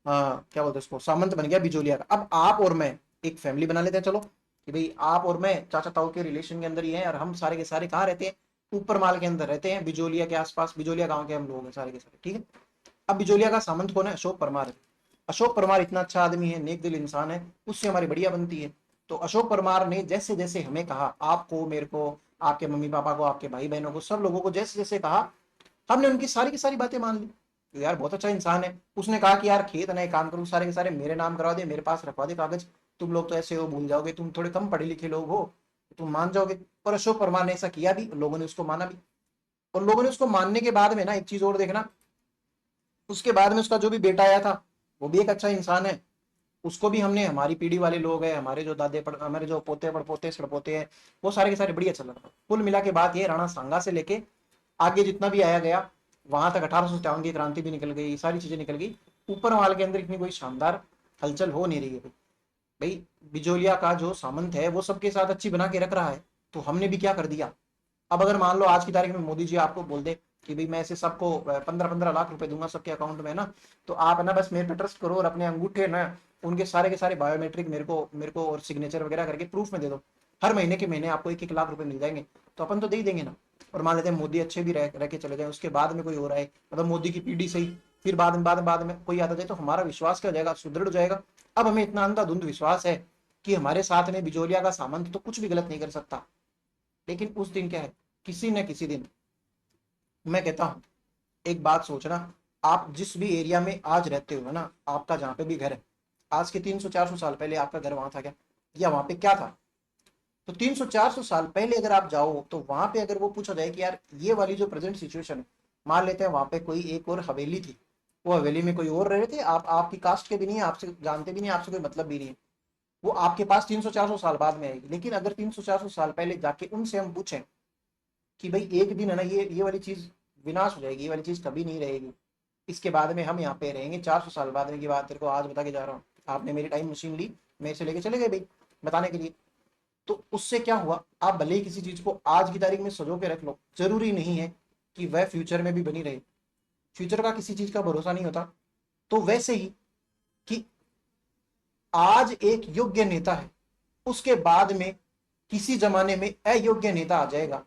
क्या बोलते हैं उसको, सामंत बन गया बिजोलिया का। अब आप और मैं एक फैमिली बना लेते हैं, चलो कि भाई आप और मैं चाचा ताऊ के रिलेशन के अंदर ही हैं, और हम सारे के सारे कहाँ रहते हैं, ऊपर माल के अंदर रहते हैं, बिजोलिया के आसपास, बिजोलिया गांव के हम लोग हैं सारे के सारे, ठीक है। अब बिजोलिया का सामंत कौन है, अशोक परमार है। अशोक परमार इतना अच्छा आदमी है, नेक दिल इंसान है, उससे हमारी बढ़िया बनती है। तो अशोक परमार ने जैसे जैसे हमें कहा, आपको, मेरे को, आपके मम्मी पापा को, आपके भाई बहनों को, सब लोगों को जैसे जैसे कहा, हमने उनकी सारी की सारी बातें मान ली। तो यार बहुत अच्छा इंसान है। उसने कहा कि यार खेत ना एक काम करूँ, सारे के सारे मेरे नाम करवा दे, मेरे पास रखवा दे कागज, तुम लोग तो ऐसे हो, भूल जाओगे, तुम थोड़े कम पढ़े लिखे लोग हो, तुम मान जाओगे। और अशोक परमार ने ऐसा किया भी, लोगों ने उसको माना भी। और लोगों ने उसको मानने के बाद में ना एक चीज और देखना, उसके बाद में उसका जो भी बेटा आया था, वो भी एक अच्छा इंसान है। उसको भी हमने, हमारी पीढ़ी वाले लोग हैं, हमारे जो दादे हमारे जो पोते पड़पोते सड़पोते हैं, वो सारे के सारे बढ़िया चल रहा था। कुल मिला के बात ये, राणा सांगा से लेके आगे जितना भी आया गया, वहां तक 1857 की क्रांति भी निकल गई, सारी चीजें निकल गई। ऊपर माल के अंदर इतनी कोई शानदार हलचल हो नहीं रही है भाई। बिजोलिया का जो सामंत है वो सबके साथ अच्छी बना के रख रहा है, तो हमने भी क्या कर दिया। अब अगर मान लो आज की तारीख में मोदी जी आपको बोल दे कि भाई मैं ऐसे सबको 15-15 लाख रुपए दूंगा सबके अकाउंट में ना, तो आप है ना बस मेरे पे ट्रस्ट करो, और अपने अंगूठे ना उनके सारे के सारे बायोमेट्रिक मेरे को और सिग्नेचर वगैरह करके प्रूफ में दे दो, हर महीने के महीने आपको 1-1 लाख रुपए मिल जाएंगे। तो अपन तो दे ही देंगे ना। और मान लेते हैं मोदी अच्छे भी रह के चले जाए, उसके बाद में कोई हो रहा है, मतलब मोदी की पीढ़ी से ही फिर बाद में कोई आता जाए, तो हमारा विश्वास क्या हो जाएगा, सुदृढ़ हो जाएगा। अब हमें इतना अंधाधुंध विश्वास है कि हमारे साथ में बिजोलिया का सामंत तो कुछ भी गलत नहीं कर सकता। लेकिन उस दिन क्या है, किसी न किसी दिन, मैं कहता हूं एक बात सोचना, आप जिस भी एरिया में आज रहते हो ना, आपका जहां पे भी घर है, आज के 300-400 साल पहले आपका घर वहां था क्या, या वहां पे क्या था। तो 300-400 साल पहले अगर आप जाओ, तो वहां पे अगर वो पूछा जाए कि यार ये वाली जो प्रेजेंट सिचुएशन है, मान लेते हैं वहां पे कोई एक और हवेली थी, वो हवेली में कोई और रह रहे थे, आप आपकी कास्ट के भी नहीं है, आपसे जानते भी नहीं, आपसे कोई मतलब भी नहीं है, वो आपके पास 300-400 साल बाद में आएगी। लेकिन अगर 300-400 साल पहले जाके उनसे हम पूछें कि भाई एक दिन है ना, ये वाली चीज विनाश हो जाएगी, ये वाली चीज कभी नहीं रहेगी, इसके बाद में हम यहाँ पे रहेंगे 400 साल बाद में की बात तेरे को आज बता के जा रहा हूँ। आपने मेरी टाइम मशीन ली, मेरे से लेके चले गए भाई बताने के लिए। तो उससे क्या हुआ, आप भले ही किसी चीज को आज की तारीख में सजो के रख लो, जरूरी नहीं है कि वह फ्यूचर में भी बनी रहे। फ्यूचर का किसी चीज का भरोसा नहीं होता। तो वैसे ही कि आज एक योग्य नेता है, उसके बाद में किसी जमाने में अयोग्य नेता आ जाएगा,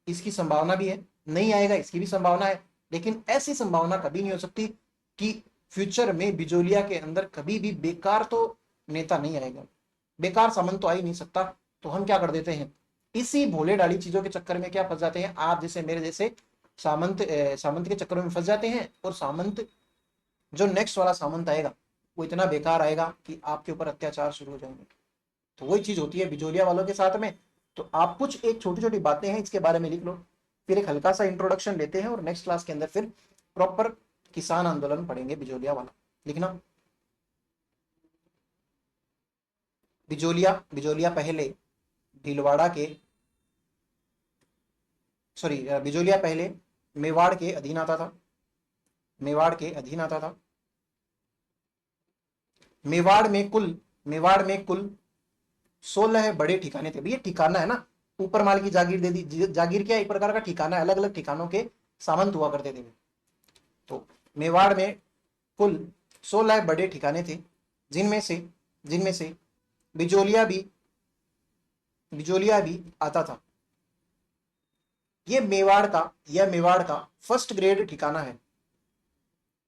इसकी संभावना भी है, नहीं आएगा इसकी भी संभावना है। लेकिन ऐसी संभावना कभी नहीं हो सकती कि फ्यूचर में बिजोलिया के अंदर कभी भी बेकार तो नेता नहीं आएगा, बेकार सामंत तो आ ही नहीं सकता। तो हम क्या कर देते हैं, इसी भोले डाली चीजों के चक्कर में क्या फंस जाते हैं, आप जैसे मेरे जैसे सामंत के चक्कर में फंस जाते हैं। और सामंत, जो नेक्स्ट वाला सामंत आएगा, वो इतना बेकार आएगा कि आपके ऊपर अत्याचार शुरू हो जाएंगे। तो वही चीज होती है बिजोलिया वालों के साथ में। तो आप कुछ एक छोटी छोटी बातें हैं इसके बारे में लिख लो, फिर एक हल्का सा इंट्रोडक्शन लेते हैं, और नेक्स्ट क्लास के अंदर फिर प्रॉपर किसान आंदोलन पढ़ेंगे बिजोलिया वाला। लिखना, बिजोलिया बिजोलिया पहले भीलवाड़ा के, सॉरी, बिजोलिया पहले मेवाड़ के अधीन आता था, मेवाड़ के अधीन आता था। मेवाड़ में कुल 16 बड़े ठिकाने थे। भैया ठिकाना है ना, ऊपर माल की जागीर दे दी, जागीर क्या एक प्रकार का ठिकाना है, अलग अलग ठिकानों के सामंत हुआ करते थे। तो मेवाड़ में कुल 16 बड़े ठिकाने थे, जिनमें से बिजोलिया भी बिजोलिया भी आता था। यह मेवाड़ का फर्स्ट ग्रेड ठिकाना है,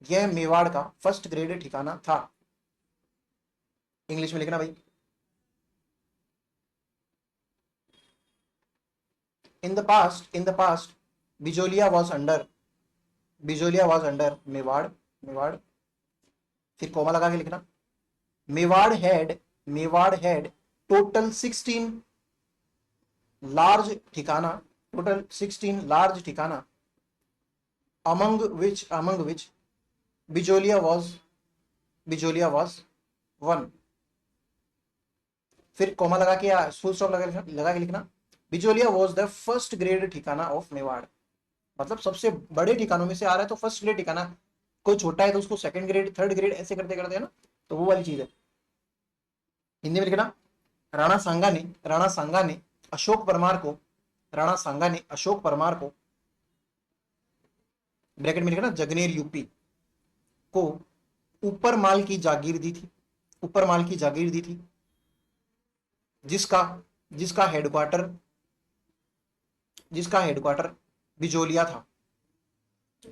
यह मेवाड़ का फर्स्ट ग्रेड ठिकाना था। इंग्लिश में लिखना भाई। In the past, Bijolia was under Mewar. फिर कोमा लगा के लिखना, मेवाड़ हैड टोटल 16 लार्ज ठिकाना, among which Bijolia was one। फिर कोमा लगा के या फुल स्टॉप लगा के लिखना, Bijolia was the first grade ठिकाना ऑफ मेवाड़। मतलब सबसे बड़े ठिकानों में से आ रहा है, तो फर्स्ट ग्रेड ठिकाना, कोई छोटा है तो उसको सेकंड ग्रेड, थर्ड ग्रेड ऐसे करते करते है ना, तो वो वाली चीज है। हिंदी में लिखना, राणा सांगा ने अशोक परमार को राणा सांगा ने अशोक परमार को, ब्रैकेट में लिखा ना, जगनेर यूपी को ऊपर माल की जागीर दी थी, ऊपर माल की जागीर दी थी, जिसका जिसका हेडक्वार्टर जिसका हेडक्वार्टर बिजोलिया था,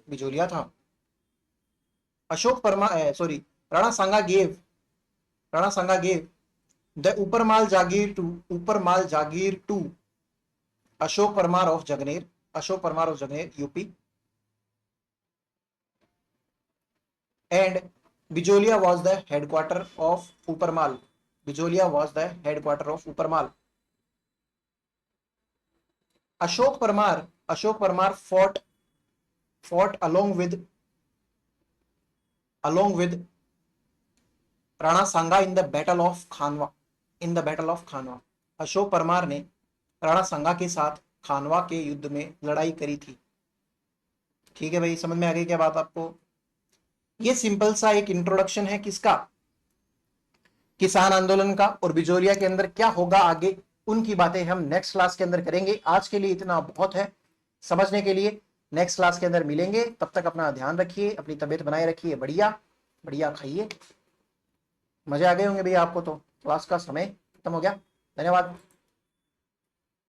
बिजोलिया था। Ashok Parmar, sorry, Rana Sanga gave Rana Sanga gave the Upar Mal jagir to Ashok Parmar of Jagner UP, and Bijolia was the headquarter of Uparmal. Bijolia was the headquarter of Uparmal. Ashok Parmar fought along with Rana Sanga in the Battle of Khanwa. Ashok Parmar ने राणा सांगा के साथ खानवा के युद्ध में लड़ाई करी थी। ठीक है भाई, समझ में आ गई क्या बात आपको? ये सिंपल सा एक इंट्रोडक्शन है किसका, किसान आंदोलन का, और बिजोलिया के अंदर क्या होगा आगे उनकी बातें हम नेक्स्ट क्लास के अंदर करेंगे। आज के लिए इतना बहुत है समझने के लिए, नेक्स्ट क्लास के अंदर मिलेंगे। तब तक अपना ध्यान रखिए, अपनी तबीयत बनाए रखिए, बढ़िया बढ़िया खाइए। मजे आ गए होंगे भैया आपको तो, क्लास का समय खत्म हो गया। धन्यवाद।